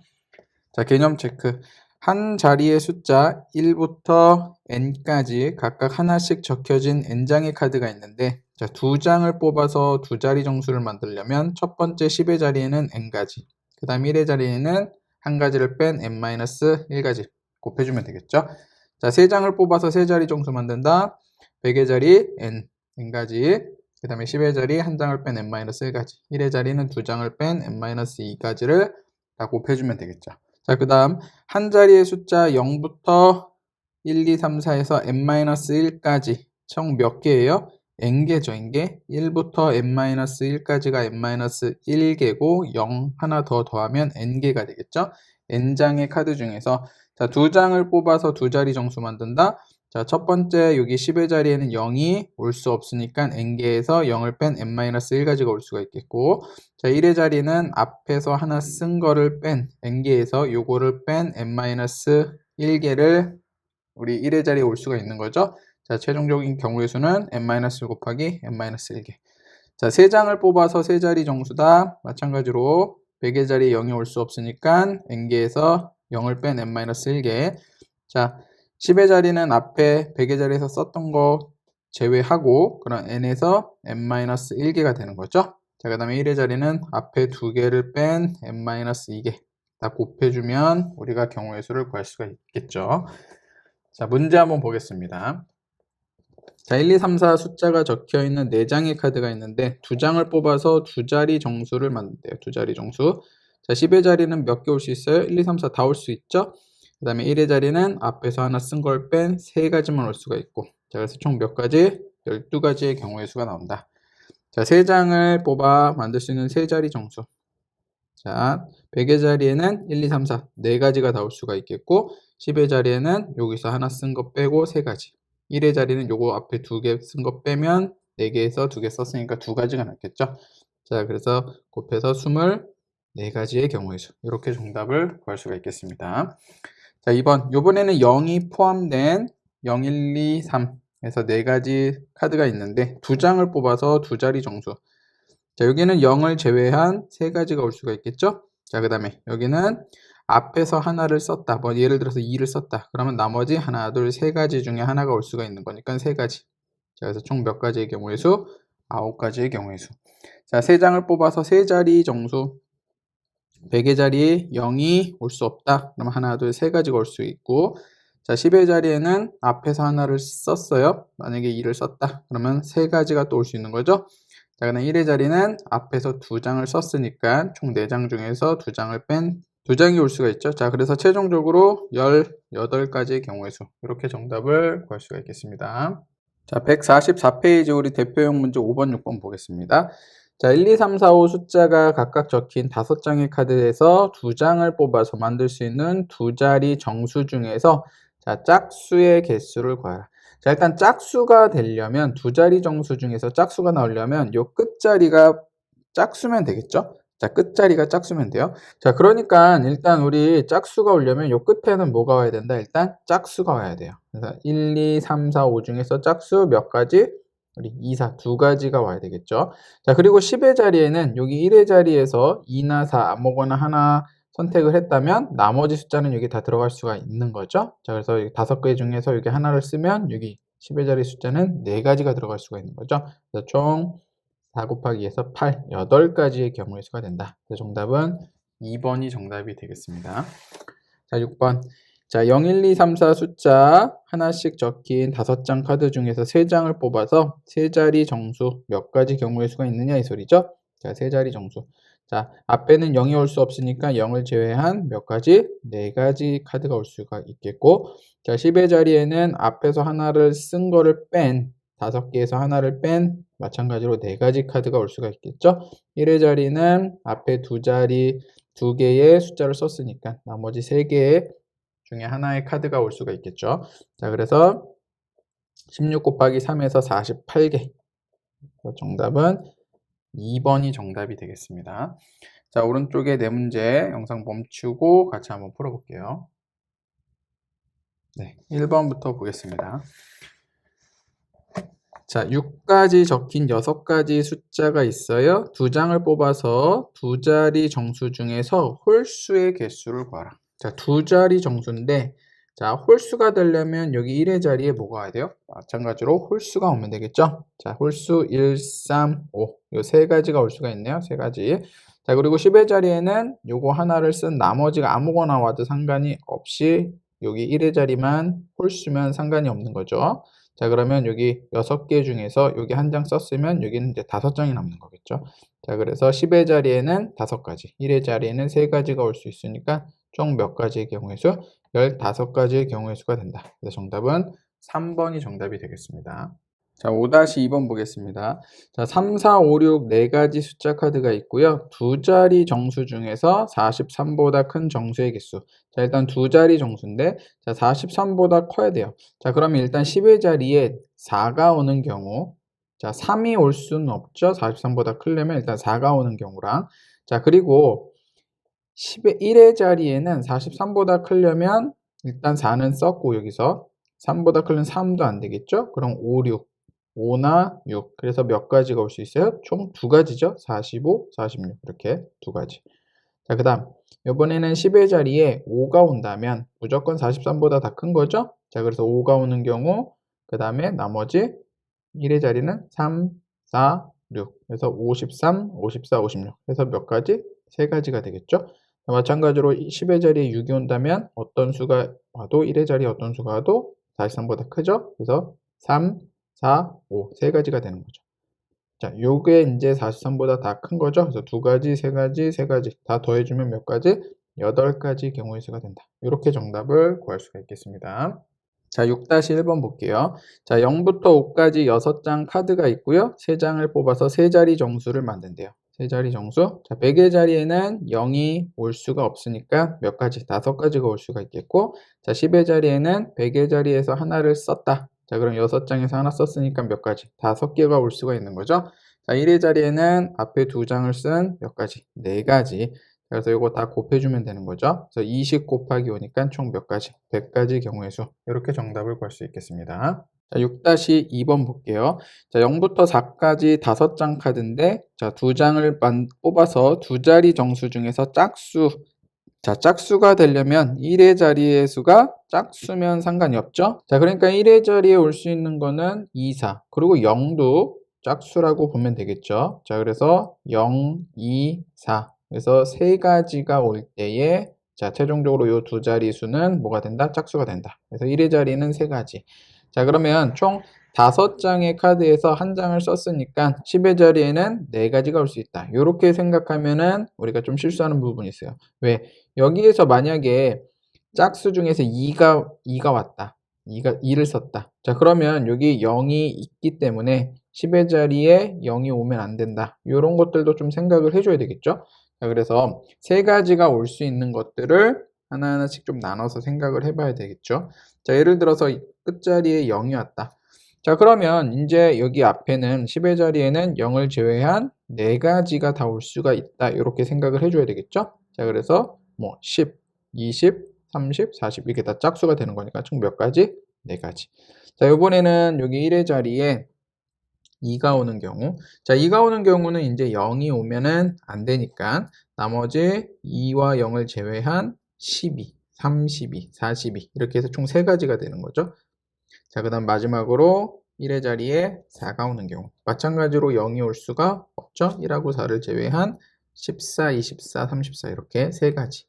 자, 개념 체크. 한 자리의 숫자 1부터 n까지 각각 하나씩 적혀진 n장의 카드가 있는데, 자, 2장을 뽑아서 2자리 정수를 만들려면 첫 번째 10의 자리에는 n가지, 그 다음 1의 자리에는 한 가지를 뺀 n-1가지 곱해주면 되겠죠. 자, 3장을 뽑아서 3자리 정수 만든다. 100의 자리 n가지, 그 다음에 10의 자리 한 장을 뺀 n-1가지, 1의 자리는 2장을 뺀 n-2가지를 다 곱해주면 되겠죠. 자, 그 다음 한 자리의 숫자 0부터 1, 2, 3, 4에서 n-1까지 총 몇 개예요? n개죠, n개. 1부터 n-1까지가 n-1개고 0 하나 더 더하면 n개가 되겠죠. n장의 카드 중에서, 자, 2장을 뽑아서 2자리 정수 만든다. 자, 첫 번째 여기 10의 자리에는 0이 올 수 없으니까 n개에서 0을 뺀 n-1가지가 올 수가 있겠고, 자, 1의 자리는 앞에서 하나 쓴 거를 뺀 n개에서 요거를 뺀 n-1개를 우리 1의 자리에 올 수가 있는 거죠. 자, 최종적인 경우의 수는 n-1 곱하기 n-1개. 자, 3장을 뽑아서 3자리 정수다. 마찬가지로 100의 자리에 0이 올 수 없으니까 n개에서 0을 뺀 n-1개. 자, 10의 자리는 앞에 100의 자리에서 썼던 거 제외하고 그럼 n에서 n-1개가 되는 거죠. 자, 그 다음에 1의 자리는 앞에 2개를 뺀 n-2개 다 곱해주면 우리가 경우의 수를 구할 수가 있겠죠. 자, 문제 한번 보겠습니다. 자, 1, 2, 3, 4 숫자가 적혀 있는 4장의 카드가 있는데 2장을 뽑아서 2자리 정수를 만든대요. 2자리 정수. 자, 10의 자리는 몇 개 올 수 있어요? 1, 2, 3, 4 다 올 수 있죠? 그 다음에 1의 자리는 앞에서 하나 쓴 걸 뺀 3가지만 올 수가 있고. 자, 그래서 총 몇 가지? 12가지의 경우의 수가 나온다. 자, 3장을 뽑아 만들 수 있는 3자리 정수. 자, 100의 자리에는 1, 2, 3, 4 4가지가 다 올 수가 있겠고 10의 자리에는 여기서 하나 쓴 거 빼고 3가지. 1의 자리는 요거 앞에 2개 쓴 거 빼면 4개에서 2개 썼으니까 2가지가 남겠죠. 자, 그래서 곱해서 24가지의 경우의 수. 이렇게 정답을 구할 수가 있겠습니다. 자, 2번. 요번에는 0이 포함된 0, 1, 2, 3에서 4가지 카드가 있는데 2장을 뽑아서 2자리 정수. 자, 여기는 0을 제외한 3가지가 올 수가 있겠죠? 자, 그 다음에 여기는 앞에서 하나를 썼다. 뭐 예를 들어서 2를 썼다. 그러면 나머지 하나, 둘, 3가지 중에 하나가 올 수가 있는 거니까 3가지. 자, 그래서 총 몇 가지의 경우의 수? 9가지의 경우의 수. 자, 3장을 뽑아서 3자리 정수. 100의 자리에 0이 올 수 없다. 그러면 하나, 둘, 3가지가 올 수 있고, 자, 10의 자리에는 앞에서 하나를 썼어요. 만약에 2를 썼다. 그러면 3가지가 또 올 수 있는 거죠. 자, 그다음 1의 자리는 앞에서 2장을 썼으니까 총 4장 중에서 2장을 뺀 2장이 올 수가 있죠. 자, 그래서 최종적으로 18가지의 경우의 수. 이렇게 정답을 구할 수가 있겠습니다. 자, 144페이지 우리 대표형 문제 5번, 6번 보겠습니다. 자, 1, 2, 3, 4, 5 숫자가 각각 적힌 5장의 카드에서 2장을 뽑아서 만들 수 있는 2자리 정수 중에서 자, 짝수의 개수를 구하라. 자, 일단 짝수가 되려면 2자리 정수 중에서 짝수가 나오려면 요 끝자리가 짝수면 되겠죠? 자, 끝자리가 짝수면 돼요. 자, 그러니까 일단 우리 짝수가 오려면 요 끝에는 뭐가 와야 된다? 일단 짝수가 와야 돼요. 그래서 1, 2, 3, 4, 5 중에서 짝수 몇 가지? 우리 2, 4 2가지가 와야 되겠죠. 자, 그리고 10의 자리에는 여기 1의 자리에서 2나 4 아무거나 하나 선택을 했다면 나머지 숫자는 여기 다 들어갈 수가 있는 거죠. 자, 그래서 5개 중에서 여기 하나를 쓰면 여기 10의 자리 숫자는 4가지가 들어갈 수가 있는 거죠. 그래서 총 4 곱하기 2에서 8, 8가지의 경우의 수가 된다. 그래서 정답은 2번이 정답이 되겠습니다. 자, 6번. 자, 0, 1, 2, 3, 4 숫자 하나씩 적힌 5장 카드 중에서 3장을 뽑아서 3자리 정수 몇 가지 경우의 수가 있느냐 이 소리죠. 자, 3자리 정수. 자, 앞에는 0이 올 수 없으니까 0을 제외한 몇 가지? 4가지 카드가 올 수가 있겠고, 자, 10의 자리에는 앞에서 하나를 쓴 거를 뺀 5개에서 하나를 뺀 마찬가지로 4가지 카드가 올 수가 있겠죠. 1의 자리는 앞에 2개의 숫자를 썼으니까 나머지 3개 중에 하나의 카드가 올 수가 있겠죠. 자, 그래서 16 곱하기 3에서 48개. 정답은 2번이 정답이 되겠습니다. 자, 오른쪽에 네 문제 영상 멈추고 같이 한번 풀어볼게요. 네, 1번부터 보겠습니다. 자, 6가지 적힌 6가지 숫자가 있어요. 2장을 뽑아서 2자리 정수 중에서 홀수의 개수를 구하라. 자, 2자리 정수인데, 자, 홀수가 되려면 여기 1의 자리에 뭐가 와야 돼요? 마찬가지로 홀수가 오면 되겠죠? 자, 홀수 1, 3, 5. 요 3가지가 올 수가 있네요. 3가지. 자, 그리고 10의 자리에는 요거 하나를 쓴 나머지가 아무거나 와도 상관이 없이 여기 1의 자리만 홀수면 상관이 없는 거죠. 자, 그러면 여기 6개 중에서 여기 한 장 썼으면 여기는 이제 5장이 남는 거겠죠. 자, 그래서 10의 자리에는 5가지, 1의 자리에는 3가지가 올 수 있으니까 총 몇 가지의 경우의 수? 15가지의 경우의 수가 된다. 그래서 정답은 3번이 정답이 되겠습니다. 자, 5-2번 보겠습니다. 자, 3, 4, 5, 6 4가지 숫자 카드가 있고요. 2자리 정수 중에서 43보다 큰 정수의 개수. 자, 일단 2자리 정수인데, 자, 43보다 커야 돼요. 자, 그러면 일단 10의 자리에 4가 오는 경우, 자, 3이 올 수는 없죠. 43보다 크려면 일단 4가 오는 경우랑. 자, 그리고 1의 자리에는 43보다 크려면 일단 4는 썼고 여기서 3보다 크면 3도 안 되겠죠? 그럼 5, 6. 5나 6. 그래서 몇 가지가 올 수 있어요? 총 2가지죠. 45, 46 이렇게 2가지. 자, 그 다음 이번에는 10의 자리에 5가 온다면 무조건 43보다 다 큰 거죠. 자, 그래서 5가 오는 경우 그 다음에 나머지 1의 자리는 3, 4, 6. 그래서 53, 54, 56. 그래서 몇 가지? 3가지가 되겠죠. 마찬가지로 10의 자리에 6이 온다면 어떤 수가 와도 1의 자리에 어떤 수가 와도 43보다 크죠. 그래서 3, 4, 5 세 가지가 되는 거죠. 자, 요게 이제 43보다 다 큰 거죠. 그래서 2가지, 3가지, 3가지 다 더해주면 몇 가지? 8가지 경우의 수가 된다. 이렇게 정답을 구할 수가 있겠습니다. 자, 6-1번 볼게요. 자, 0부터 5까지 6장 카드가 있고요. 3장을 뽑아서 3자리 정수를 만든대요. 3자리 정수. 자, 100의 자리에는 0이 올 수가 없으니까 몇 가지? 5가지가 올 수가 있겠고, 자, 10의 자리에는 100의 자리에서 하나를 썼다. 자, 그럼 6장에서 하나 썼으니까 몇 가지? 5개가 올 수가 있는 거죠. 자, 1의 자리에는 앞에 2장을 쓴 몇 가지? 4가지. 그래서 이거 다 곱해주면 되는 거죠. 그래서 20 곱하기 5니까 총 몇 가지? 100가지 경우의 수. 이렇게 정답을 구할 수 있겠습니다. 자, 6-2번 볼게요. 자, 0부터 4까지 5장 카드인데, 자, 2장을 뽑아서 2자리 정수 중에서 짝수. 자, 짝수가 되려면 1의 자리의 수가 짝수면 상관이 없죠. 자, 그러니까 1의 자리에 올 수 있는 거는 2, 4. 그리고 0도 짝수라고 보면 되겠죠. 자, 그래서 0, 2, 4. 그래서 3가지가 올 때에, 자, 최종적으로 요 2자리 수는 뭐가 된다? 짝수가 된다. 그래서 1의 자리는 3가지. 자, 그러면 총 5장의 카드에서 1장을 썼으니까 10의 자리에는 4가지가 올 수 있다. 이렇게 생각하면은 우리가 좀 실수하는 부분이 있어요. 왜? 여기에서 만약에 짝수 중에서 2가 왔다. 2를 썼다. 자, 그러면 여기 0이 있기 때문에 10의 자리에 0이 오면 안 된다. 이런 것들도 좀 생각을 해줘야 되겠죠? 자, 그래서 3가지가 올 수 있는 것들을 하나하나씩 좀 나눠서 생각을 해봐야 되겠죠? 자, 예를 들어서 끝자리에 0이 왔다. 자, 그러면 이제 여기 앞에는 10의 자리에는 0을 제외한 4가지가 다 올 수가 있다. 이렇게 생각을 해줘야 되겠죠? 자, 그래서 뭐 10, 20, 30, 40 이게 다 짝수가 되는 거니까 총 몇 가지? 4가지. 자, 이번에는 여기 1의 자리에 2가 오는 경우. 자, 2가 오는 경우는 이제 0이 오면은 안 되니까 나머지 2와 0을 제외한 12, 32, 42 이렇게 해서 총 3가지가 되는 거죠. 자, 그 다음 마지막으로 1의 자리에 4가 오는 경우. 마찬가지로 0이 올 수가 없죠. 1하고 4를 제외한 14, 24, 34 이렇게 3가지.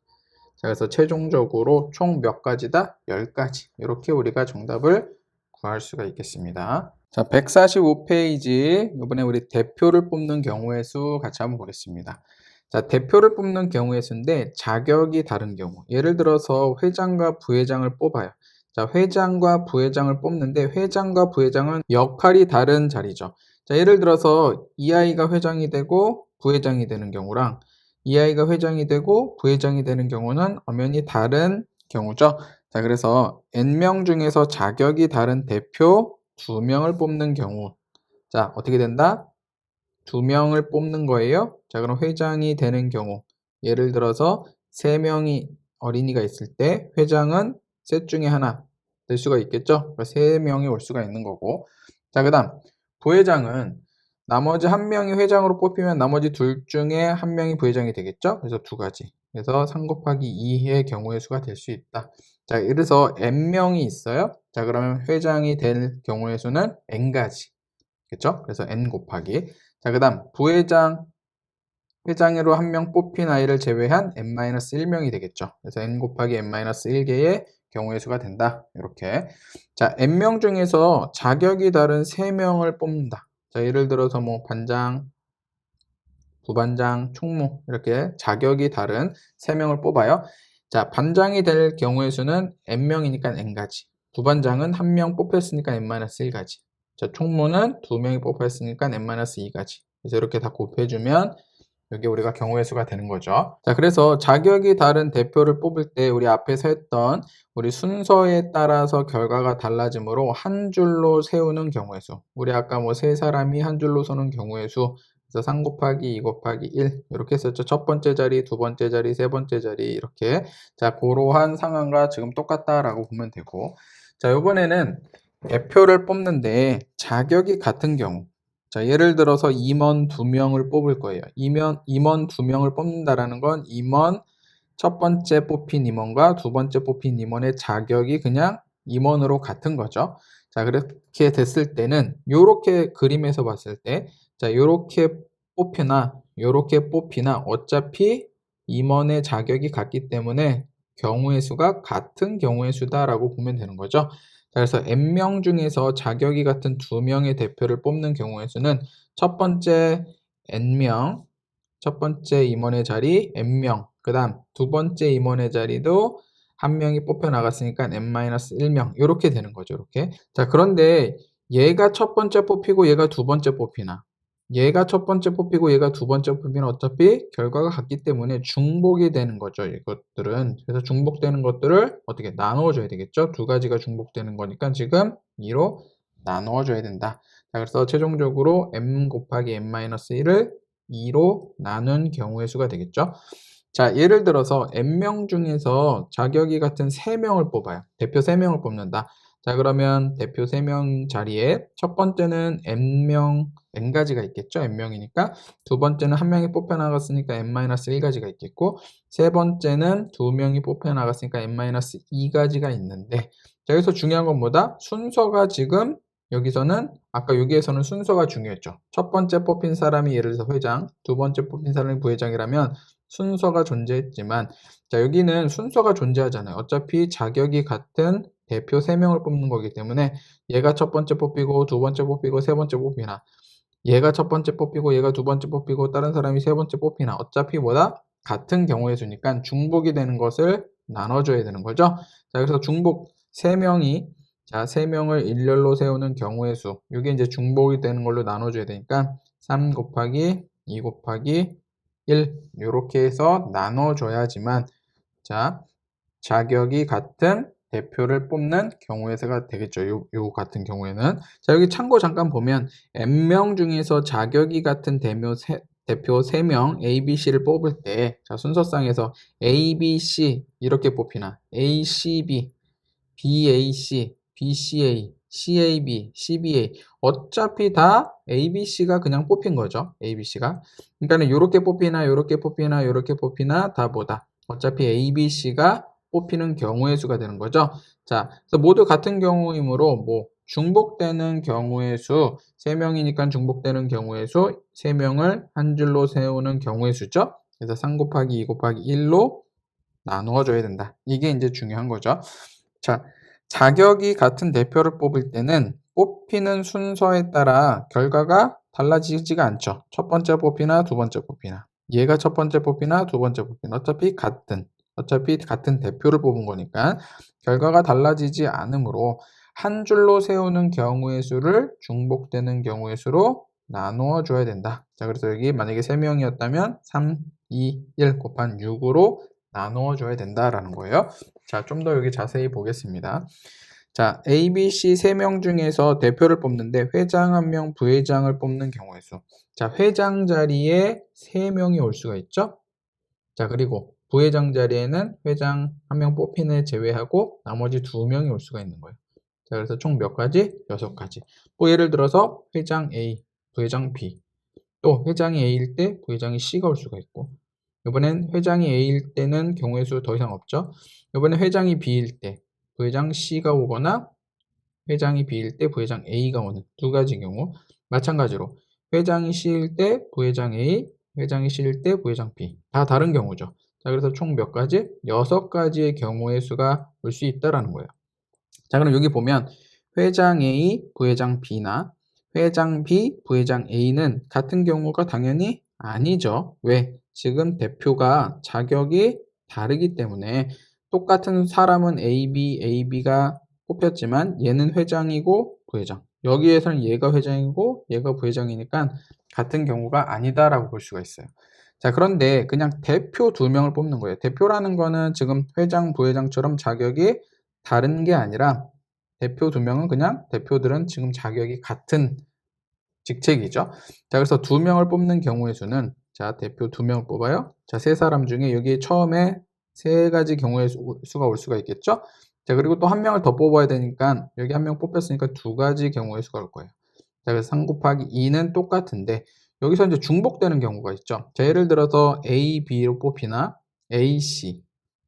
자, 그래서 최종적으로 총 몇 가지다? 10가지. 이렇게 우리가 정답을 구할 수가 있겠습니다. 자, 145페이지. 이번에 우리 대표를 뽑는 경우의 수 같이 한번 보겠습니다. 자, 대표를 뽑는 경우의 수인데 자격이 다른 경우. 예를 들어서 회장과 부회장을 뽑아요. 자, 회장과 부회장을 뽑는데 회장과 부회장은 역할이 다른 자리죠. 자, 예를 들어서 이 아이가 회장이 되고 부회장이 되는 경우랑 이 아이가 회장이 되고 부회장이 되는 경우는 엄연히 다른 경우죠. 자, 그래서 N명 중에서 자격이 다른 대표 2명을 뽑는 경우. 자, 어떻게 된다? 2명을 뽑는 거예요. 자, 그럼 회장이 되는 경우. 예를 들어서 3명이 어린이가 있을 때 회장은 셋 중에 하나 될 수가 있겠죠. 그러니까 3명이 올 수가 있는 거고. 자, 그 다음 부회장은 나머지 1명이 회장으로 뽑히면 나머지 2 중에 1명이 부회장이 되겠죠. 그래서 2가지. 그래서 3 곱하기 2의 경우의 수가 될 수 있다. 자, 이래서 N명이 있어요. 자, 그러면 회장이 될 경우의 수는 N가지. 그렇죠? 그래서 N 곱하기. 자, 그 다음 부회장, 회장으로 1명 뽑힌 아이를 제외한 N-1명이 되겠죠. 그래서 N 곱하기 N-1개의 경우의 수가 된다. 이렇게. 자, N명 중에서 자격이 다른 3명을 뽑는다. 자, 예를 들어서 뭐 반장, 부반장, 총무 이렇게 자격이 다른 3명을 뽑아요. 자, 반장이 될 경우의 수는 N명이니까 N가지. 부반장은 1명 뽑혔으니까 N-1가지. 자, 총무는 2명이 뽑혔으니까 N-2가지. 그래서 이렇게 다 곱해주면 여기 우리가 경우의 수가 되는 거죠. 자, 그래서 자격이 다른 대표를 뽑을 때 우리 앞에서 했던 우리 순서에 따라서 결과가 달라지므로 한 줄로 세우는 경우의 수. 우리 아까 뭐 3사람이 한 줄로 서는 경우의 수. 그래서 3 곱하기 2 곱하기 1 이렇게 했었죠. 첫 번째 자리, 두 번째 자리, 세 번째 자리 이렇게. 자, 그러한 상황과 지금 똑같다라고 보면 되고. 자, 이번에는 대표를 뽑는데 자격이 같은 경우. 자, 예를 들어서 임원 2명을 뽑을 거예요. 임원 2명을 뽑는다라는 건 임원 첫 번째 뽑힌 임원과 두 번째 뽑힌 임원의 자격이 그냥 임원으로 같은 거죠. 자, 그렇게 됐을 때는 요렇게 그림에서 봤을 때 자, 요렇게 뽑히나 어차피 임원의 자격이 같기 때문에 경우의 수가 같은 경우의 수다라고 보면 되는 거죠. 그래서 n명 중에서 자격이 같은 2명의 대표를 뽑는 경우의 수는 첫 번째 n명, 첫 번째 임원의 자리 n명, 그 다음 두 번째 임원의 자리도 한 명이 뽑혀 나갔으니까 n-1명 이렇게 되는 거죠. 이렇게. 자, 그런데 얘가 첫 번째 뽑히고 얘가 두 번째 뽑히나 얘가 첫 번째 뽑히고 얘가 두 번째 뽑히면 어차피 결과가 같기 때문에 중복이 되는 거죠. 이것들은. 그래서 중복되는 것들을 어떻게 나누어줘야 되겠죠. 두 가지가 중복되는 거니까 지금 2로 나누어줘야 된다. 자, 그래서 최종적으로 m 곱하기 n-1을 2로 나눈 경우의 수가 되겠죠. 자, 예를 들어서 n명 중에서 자격이 같은 3명을 뽑아요. 대표 3명을 뽑는다. 자, 그러면 대표 3명 자리에 첫 번째는 n가지가 있겠죠. n명이니까. 두 번째는 한 명이 뽑혀 나갔으니까 n-1가지가 있겠고, 세 번째는 2명이 뽑혀 나갔으니까 n-2가지가 있는데, 자, 여기서 중요한 건 뭐다? 순서가 지금 여기서는 아까 여기에서는 순서가 중요했죠. 첫 번째 뽑힌 사람이 예를 들어서 회장, 두 번째 뽑힌 사람이 부회장이라면 순서가 존재했지만, 자, 여기는 순서가 존재하잖아요. 어차피 자격이 같은 대표 3명을 뽑는 거기 때문에 얘가 첫 번째 뽑히고 두 번째 뽑히고 세 번째 뽑히나 얘가 첫 번째 뽑히고 얘가 두 번째 뽑히고 다른 사람이 세 번째 뽑히나 어차피 뭐다? 같은 경우의 수니까 중복이 되는 것을 나눠줘야 되는 거죠. 자, 그래서 중복 3명이 자, 3명을 일렬로 세우는 경우의 수 이게 이제 중복이 되는 걸로 나눠줘야 되니까 3 곱하기 2 곱하기 1 이렇게 해서 나눠줘야지만 자, 자격이 같은 대표를 뽑는 경우의 수가 되겠죠. 요 같은 경우에는. 자, 여기 참고 잠깐 보면 n명 중에서 자격이 같은 대표 3명 A, B, C를 뽑을 때 자, 순서상에서 A, B, C 이렇게 뽑히나 A, C, B, B, A, C, B, C, A, C, A, B, C, B, A 어차피 다 A, B, C가 그냥 뽑힌 거죠. A, B, C가. 그러니까 요렇게 뽑히나 요렇게 뽑히나 요렇게 뽑히나 다 뭐다. 어차피 A, B, C가 뽑히는 경우의 수가 되는 거죠. 자, 그래서 모두 같은 경우이므로 뭐 중복되는 경우의 수 3명이니까 중복되는 경우의 수 3명을 한 줄로 세우는 경우의 수죠. 그래서 3 곱하기 2 곱하기 1로 나누어 줘야 된다. 이게 이제 중요한 거죠. 자, 자격이 같은 대표를 뽑을 때는 뽑히는 순서에 따라 결과가 달라지지가 않죠. 첫 번째 뽑히나 두 번째 뽑히나 얘가 첫 번째 뽑히나 두 번째 뽑히나 어차피 같은 대표를 뽑은 거니까 결과가 달라지지 않으므로 한 줄로 세우는 경우의 수를 중복되는 경우의 수로 나누어 줘야 된다. 자, 그래서 여기 만약에 3명이었다면 3, 2, 1 곱한 6으로 나누어 줘야 된다라는 거예요. 자, 좀 더 여기 자세히 보겠습니다. 자, A, B, C 3명 중에서 대표를 뽑는데 회장 1명, 부회장을 뽑는 경우의 수. 자, 회장 자리에 3명이 올 수가 있죠. 자, 그리고 부회장 자리에는 회장 1명 뽑힌 애 제외하고 나머지 2명이 올 수가 있는 거예요. 자, 그래서 총 몇 가지? 6가지. 뭐 예를 들어서 회장 A, 부회장 B. 또 회장이 A일 때 부회장이 C가 올 수가 있고 이번엔 회장이 A일 때는 경우의 수 더 이상 없죠. 이번엔 회장이 B일 때 부회장 C가 오거나 회장이 B일 때 부회장 A가 오는 두 가지 경우 마찬가지로 회장이 C일 때 부회장 A, 회장이 C일 때 부회장 B 다 다른 경우죠. 자, 그래서 총 몇 가지? 6가지의 경우의 수가 올 수 있다라는 거예요. 자, 그럼 여기 보면 회장 A, 부회장 B나 회장 B, 부회장 A는 같은 경우가 당연히 아니죠. 왜? 지금 대표가 자격이 다르기 때문에 똑같은 사람은 A, B가 뽑혔지만 얘는 회장이고 부회장. 여기에서는 얘가 회장이고 얘가 부회장이니까 같은 경우가 아니다라고 볼 수가 있어요. 자, 그런데 그냥 대표 2명을 뽑는 거예요. 대표라는 거는 지금 회장, 부회장처럼 자격이 다른 게 아니라 대표 2명은 그냥 대표들은 지금 자격이 같은 직책이죠. 자, 그래서 2명을 뽑는 경우의 수는 자, 대표 2명을 뽑아요. 자, 3사람 중에 여기 처음에 3가지 경우의 수가 올 수가 있겠죠. 자, 그리고 또 1명을 더 뽑아야 되니까 여기 1명 뽑혔으니까 2가지 경우의 수가 올 거예요. 자, 그래서 3 곱하기 2는 똑같은데 여기서 이제 중복되는 경우가 있죠. 자, 예를 들어서 A, B로 뽑히나 A, C,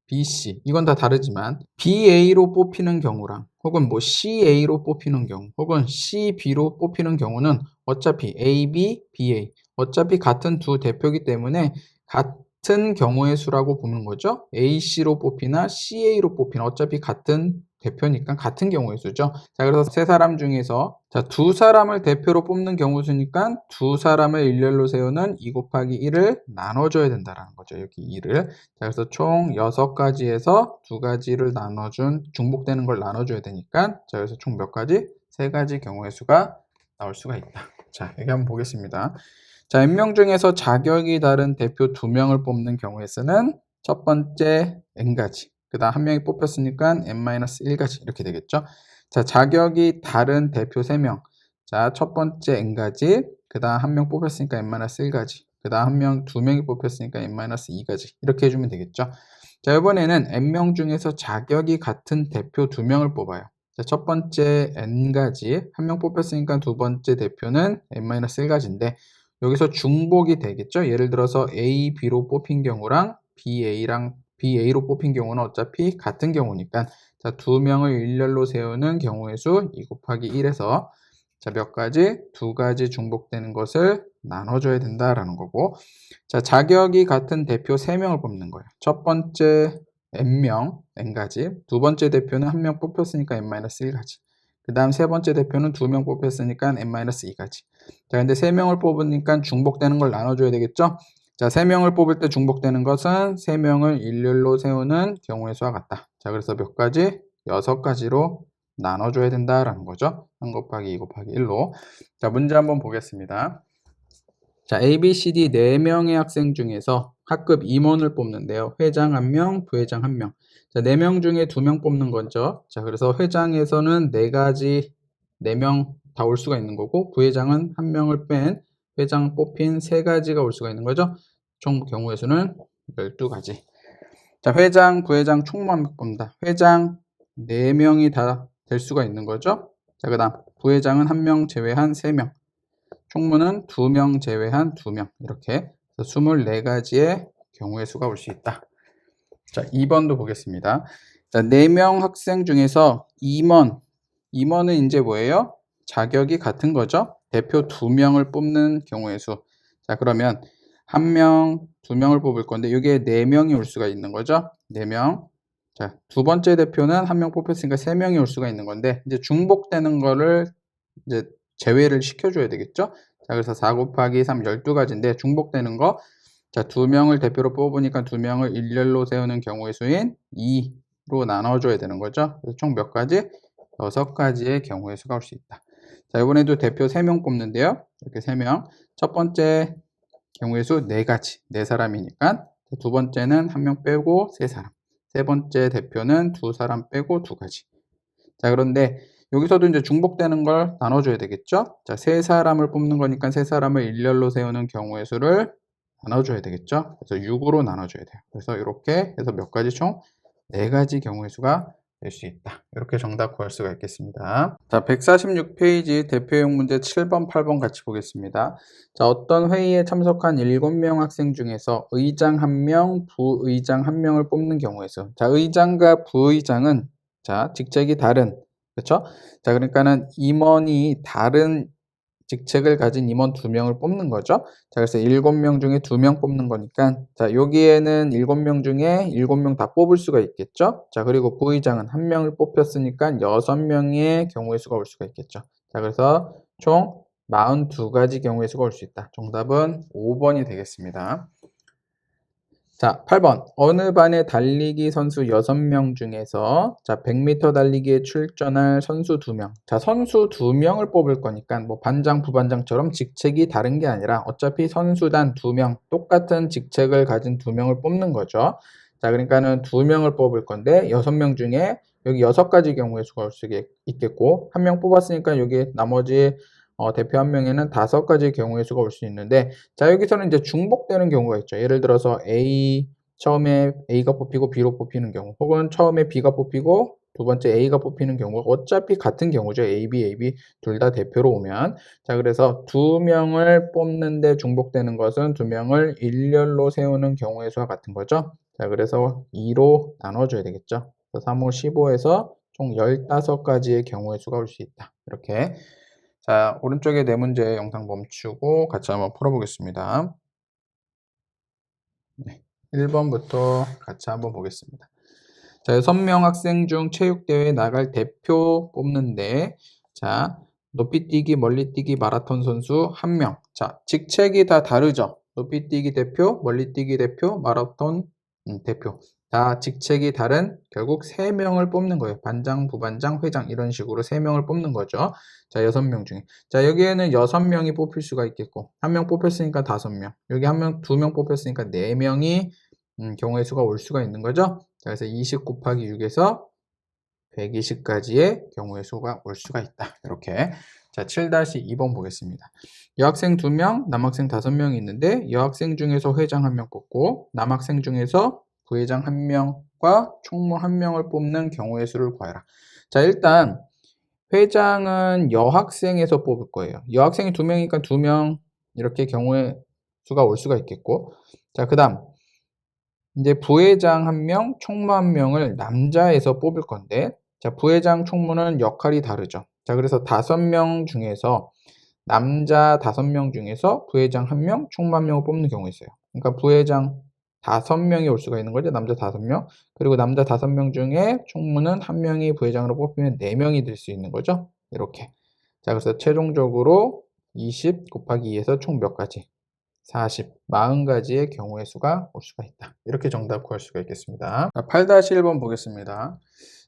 B, C 이건 다 다르지만 BA로 뽑히는 경우랑 혹은 뭐 CA로 뽑히는 경우 혹은 CB로 뽑히는 경우는 어차피 AB, BA 어차피 같은 두 대표이기 때문에 같은 경우의 수라고 보는 거죠. AC로 뽑히나 CA로 뽑히나 어차피 같은 대표니까 같은 경우의 수죠. 자, 그래서 세 사람 중에서 자, 두 사람을 대표로 뽑는 경우 수니까 두 사람을 일렬로 세우는 2 곱하기 1을 나눠줘야 된다라는 거죠. 여기 2를. 자, 그래서 총 6가지에서 2가지를 나눠준 중복되는 걸 나눠줘야 되니까 자, 그래서 총 몇 가지? 3가지 경우의 수가 나올 수가 있다. 자, 여기 한번 보겠습니다. 자, n명 중에서 자격이 다른 대표 2명을 뽑는 경우에서는 첫 번째 n가지, 그 다음 한 명이 뽑혔으니까 n-1가지 이렇게 되겠죠. 자, 자격이 다른 대표 3명. 자, 첫 번째 n가지, 그 다음 한 명 뽑혔으니까 n-1가지, 그 다음 2명이 뽑혔으니까 n-2가지 이렇게 해주면 되겠죠. 자, 이번에는 n명 중에서 자격이 같은 대표 2명을 뽑아요. 자, 첫 번째 n가지, 한 명 뽑혔으니까 두 번째 대표는 n-1가지인데 여기서 중복이 되겠죠. 예를 들어서 A, B로 뽑힌 경우랑 BA로 뽑힌 경우는 어차피 같은 경우니까 자, 2명을 일렬로 세우는 경우의 수 2 곱하기 1에서 자, 몇 가지? 2가지 중복되는 것을 나눠줘야 된다라는 거고 자, 자격이 같은 대표 3명을 뽑는 거예요. 첫 번째 n명, n가지, 두 번째 대표는 한 명 뽑혔으니까 n-1가지, 그 다음 세 번째 대표는 2명 뽑혔으니까 n-2가지. 자, 근데 3명을 뽑으니까 중복되는 걸 나눠줘야 되겠죠? 자, 3명을 뽑을 때 중복되는 것은 3명을 일렬로 세우는 경우의 수와 같다. 자, 그래서 몇 가지? 6가지로 나눠줘야 된다라는 거죠. 1 곱하기 2 곱하기 1로. 자, 문제 한번 보겠습니다. 자, A, B, C, D 4명의 학생 중에서 학급 임원을 뽑는데요. 회장 1명, 부회장 1명. 자, 4명 중에 2명 뽑는 거죠. 자, 그래서 회장에서는 4가지, 4명 다 올 수가 있는 거고, 부회장은 1명을 뺀 회장 뽑힌 3가지가 올 수가 있는 거죠. 총 경우의 수는 12가지. 자, 회장, 부회장 총만 뽑는다. 회장 4명이 다 될 수가 있는 거죠. 자, 그 다음 부회장은 1명 제외한 3명. 총무는 2명 제외한 2명. 이렇게 24가지의 경우의 수가 올 수 있다. 자, 2번도 보겠습니다. 자, 4명 학생 중에서 임원은 이제 뭐예요? 자격이 같은 거죠. 대표 2명을 뽑는 경우의 수. 자, 그러면 1명, 2명을 뽑을 건데 이게 4명이 올 수가 있는 거죠. 4명. 자, 두 번째 대표는 1명 뽑혔으니까 3명이 올 수가 있는 건데 이제 중복되는 거를 이제 제외를 시켜줘야 되겠죠. 자, 그래서 4 곱하기 3 12가지인데 중복되는 거 자, 2명을 대표로 뽑으니까 2명을 일렬로 세우는 경우의 수인 2로 나눠줘야 되는 거죠. 그래서 총 몇 가지? 6가지의 경우의 수가 올 수 있다. 자, 이번에도 대표 3명 뽑는데요. 이렇게 3명. 첫 번째 경우의 수 4가지. 4사람이니까. 두 번째는 1명 빼고 3사람. 세 번째 대표는 2사람 빼고 2가지. 자, 그런데 여기서도 이제 중복되는 걸 나눠줘야 되겠죠? 자, 3사람을 뽑는 거니까 3사람을 일렬로 세우는 경우의 수를 나눠줘야 되겠죠? 그래서 6으로 나눠줘야 돼요. 그래서 이렇게 해서 몇 가지 총 4가지 경우의 수가 될 수 있다. 이렇게 정답 구할 수가 있겠습니다. 자, 146페이지 대표용 문제 7번, 8번 같이 보겠습니다. 자, 어떤 회의에 참석한 7명 학생 중에서 의장 1명, 부의장 1명을 뽑는 경우에서 자, 의장과 부의장은 자, 직책이 다른 그렇죠? 자, 그러니까는 임원이 다른 직책을 가진 임원 2명을 뽑는 거죠. 자, 그래서 7명 중에 2명 뽑는 거니까 자, 여기에는 7명 중에 7명 다 뽑을 수가 있겠죠. 자, 그리고 부의장은 1명을 뽑혔으니까 6명의 경우의 수가 올 수가 있겠죠. 자, 그래서 총 42가지 경우의 수가 올 수 있다. 정답은 5번이 되겠습니다. 자, 8번. 어느 반의 달리기 선수 6명 중에서 자, 100m 달리기에 출전할 선수 2명. 자, 선수 2명을 뽑을 거니까 뭐 반장, 부반장처럼 직책이 다른 게 아니라 어차피 선수단 2명, 똑같은 직책을 가진 2명을 뽑는 거죠. 자, 그러니까는 2명을 뽑을 건데 6명 중에 여기 6가지 경우의 수가 올 수 있겠고 1명 뽑았으니까 여기 나머지 대표 1명에는 5가지 경우의 수가 올 수 있는데 자, 여기서는 이제 중복되는 경우가 있죠. 예를 들어서 처음에 A가 뽑히고 B로 뽑히는 경우 혹은 처음에 B가 뽑히고 두 번째 A가 뽑히는 경우가 어차피 같은 경우죠. AB 둘 다 대표로 오면 자, 그래서 2명을 뽑는데 중복되는 것은 2명을 일렬로 세우는 경우의 수와 같은 거죠. 자, 그래서 2로 나눠줘야 되겠죠. 3, 5, 15에서 총 15가지의 경우의 수가 올 수 있다. 이렇게 자, 오른쪽에 네 문제 영상 멈추고 같이 한번 풀어보겠습니다. 네, 1번부터 같이 한번 보겠습니다. 자, 6명 학생 중 체육대회에 나갈 대표 뽑는데, 자, 높이뛰기, 멀리뛰기, 마라톤 선수 1명. 자, 직책이 다 다르죠? 높이뛰기 대표, 멀리뛰기 대표, 마라톤 대표. 다 직책이 다른 결국 3명을 뽑는 거예요. 반장, 부반장, 회장 이런 식으로 3명을 뽑는 거죠. 자, 6명 중에. 자, 여기에는 6명이 뽑힐 수가 있겠고, 1명 뽑혔으니까 5명. 여기 1명, 2명 뽑혔으니까 4명이 경우의 수가 올 수가 있는 거죠. 자, 그래서 20 곱하기 6에서 120까지의 경우의 수가 올 수가 있다. 이렇게. 자, 7-2번 보겠습니다. 여학생 2명, 남학생 5명이 있는데 여학생 중에서 회장 1명 뽑고 남학생 중에서 부회장 1명과 총무 1명을 뽑는 경우의 수를 구하라. 자, 일단 회장은 여학생에서 뽑을 거예요. 여학생이 2명이니까 2명 이렇게 경우의 수가 올 수가 있겠고, 자, 그 다음 이제 부회장 1명, 총무 1명을 남자에서 뽑을 건데, 자, 부회장, 총무는 역할이 다르죠. 자, 그래서 5명 중에서 남자 5명 중에서 부회장 1명, 총무 1명을 뽑는 경우가 있어요. 그러니까 부회장 5명이 올 수가 있는 거죠. 남자 5명. 그리고 남자 5명 중에 총무는 1명이 부회장으로 뽑히면 4명이 될 수 있는 거죠. 이렇게. 자, 그래서 최종적으로 20 곱하기 2에서 총 몇 가지? 40, 40가지의 경우의 수가 올 수가 있다. 이렇게 정답 구할 수가 있겠습니다. 8-1번 보겠습니다.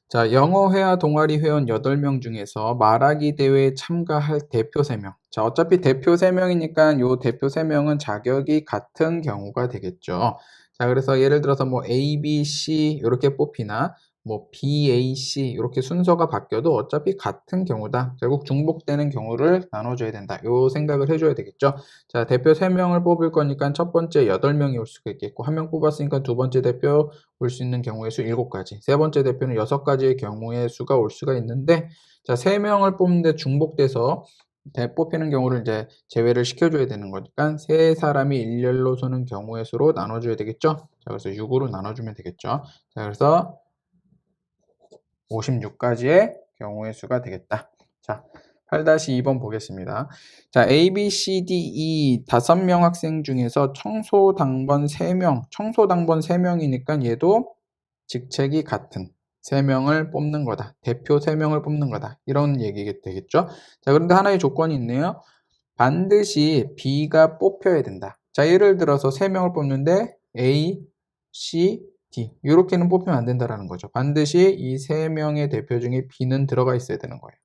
자, 영어 회화 동아리 회원 8명 중에서 말하기 대회에 참가할 대표 3명. 자, 어차피 대표 3명이니까 요 대표 3명은 자격이 같은 경우가 되겠죠. 자, 그래서 예를 들어서 뭐 A, B, C 이렇게 뽑히나 뭐 B, A, C 이렇게 순서가 바뀌어도 어차피 같은 경우다. 결국 중복되는 경우를 나눠줘야 된다. 요 생각을 해줘야 되겠죠. 자, 대표 3명을 뽑을 거니까 첫 번째 8명이 올 수가 있겠고, 1명 뽑았으니까 두 번째 대표 올 수 있는 경우의 수 7가지, 세 번째 대표는 6가지의 경우의 수가 올 수가 있는데, 자, 3명을 뽑는데 중복돼서 뽑히는 경우를 이제 제외를 시켜줘야 되는 거니까 3사람이 일렬로 서는 경우의 수로 나눠줘야 되겠죠. 자, 그래서 6으로 나눠주면 되겠죠. 자, 그래서 56가지의 경우의 수가 되겠다. 자, 8-2번 보겠습니다. 자, A, B, C, D, E 5명 학생 중에서 청소당번 3명, 청소당번 3명이니까 얘도 직책이 같은 3명을 뽑는 거다. 대표 3명을 뽑는 거다. 이런 얘기가 되겠죠. 자, 그런데 하나의 조건이 있네요. 반드시 B가 뽑혀야 된다. 자, 예를 들어서 3명을 뽑는데 A, C, D 이렇게는 뽑히면 안 된다라는 거죠. 반드시 이 3명의 대표 중에 B는 들어가 있어야 되는 거예요.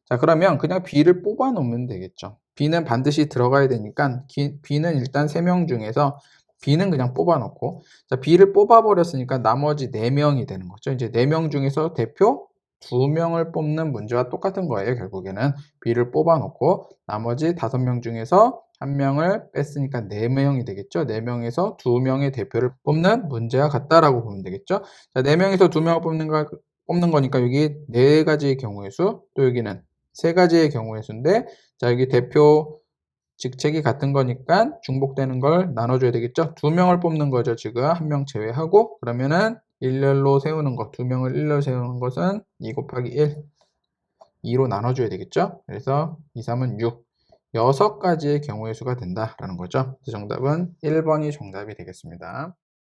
자, 그러면 그냥 B를 뽑아 놓으면 되겠죠. B는 반드시 들어가야 되니까 B는 일단 3명 중에서 B는 그냥 뽑아 놓고, 자, B를 뽑아 버렸으니까 나머지 4명이 되는 거죠. 이제 4명 중에서 대표 2명을 뽑는 문제와 똑같은 거예요. 결국에는 B를 뽑아 놓고 나머지 5명 중에서 1명을 뺐으니까 4명이 되겠죠. 4명에서 2명의 대표를 뽑는 문제와 같다라고 보면 되겠죠. 자, 4명에서 2명을 뽑는 거니까 여기 4가지의 경우의 수, 또 여기는 3가지의 경우의 수인데, 자, 여기 대표 직책이 같은 거니까 중복되는 걸 나눠줘야 되겠죠. 2명을 뽑는 거죠. 지금 1명 제외하고. 그러면은 일렬로 세우는 것, 2명을 일렬로 세우는 것은 2 곱하기 1, 2로 나눠줘야 되겠죠. 그래서 2, 3은 6, 6가지의 경우의 수가 된다라는 거죠. 그래서 정답은 1번이 정답이 되겠습니다.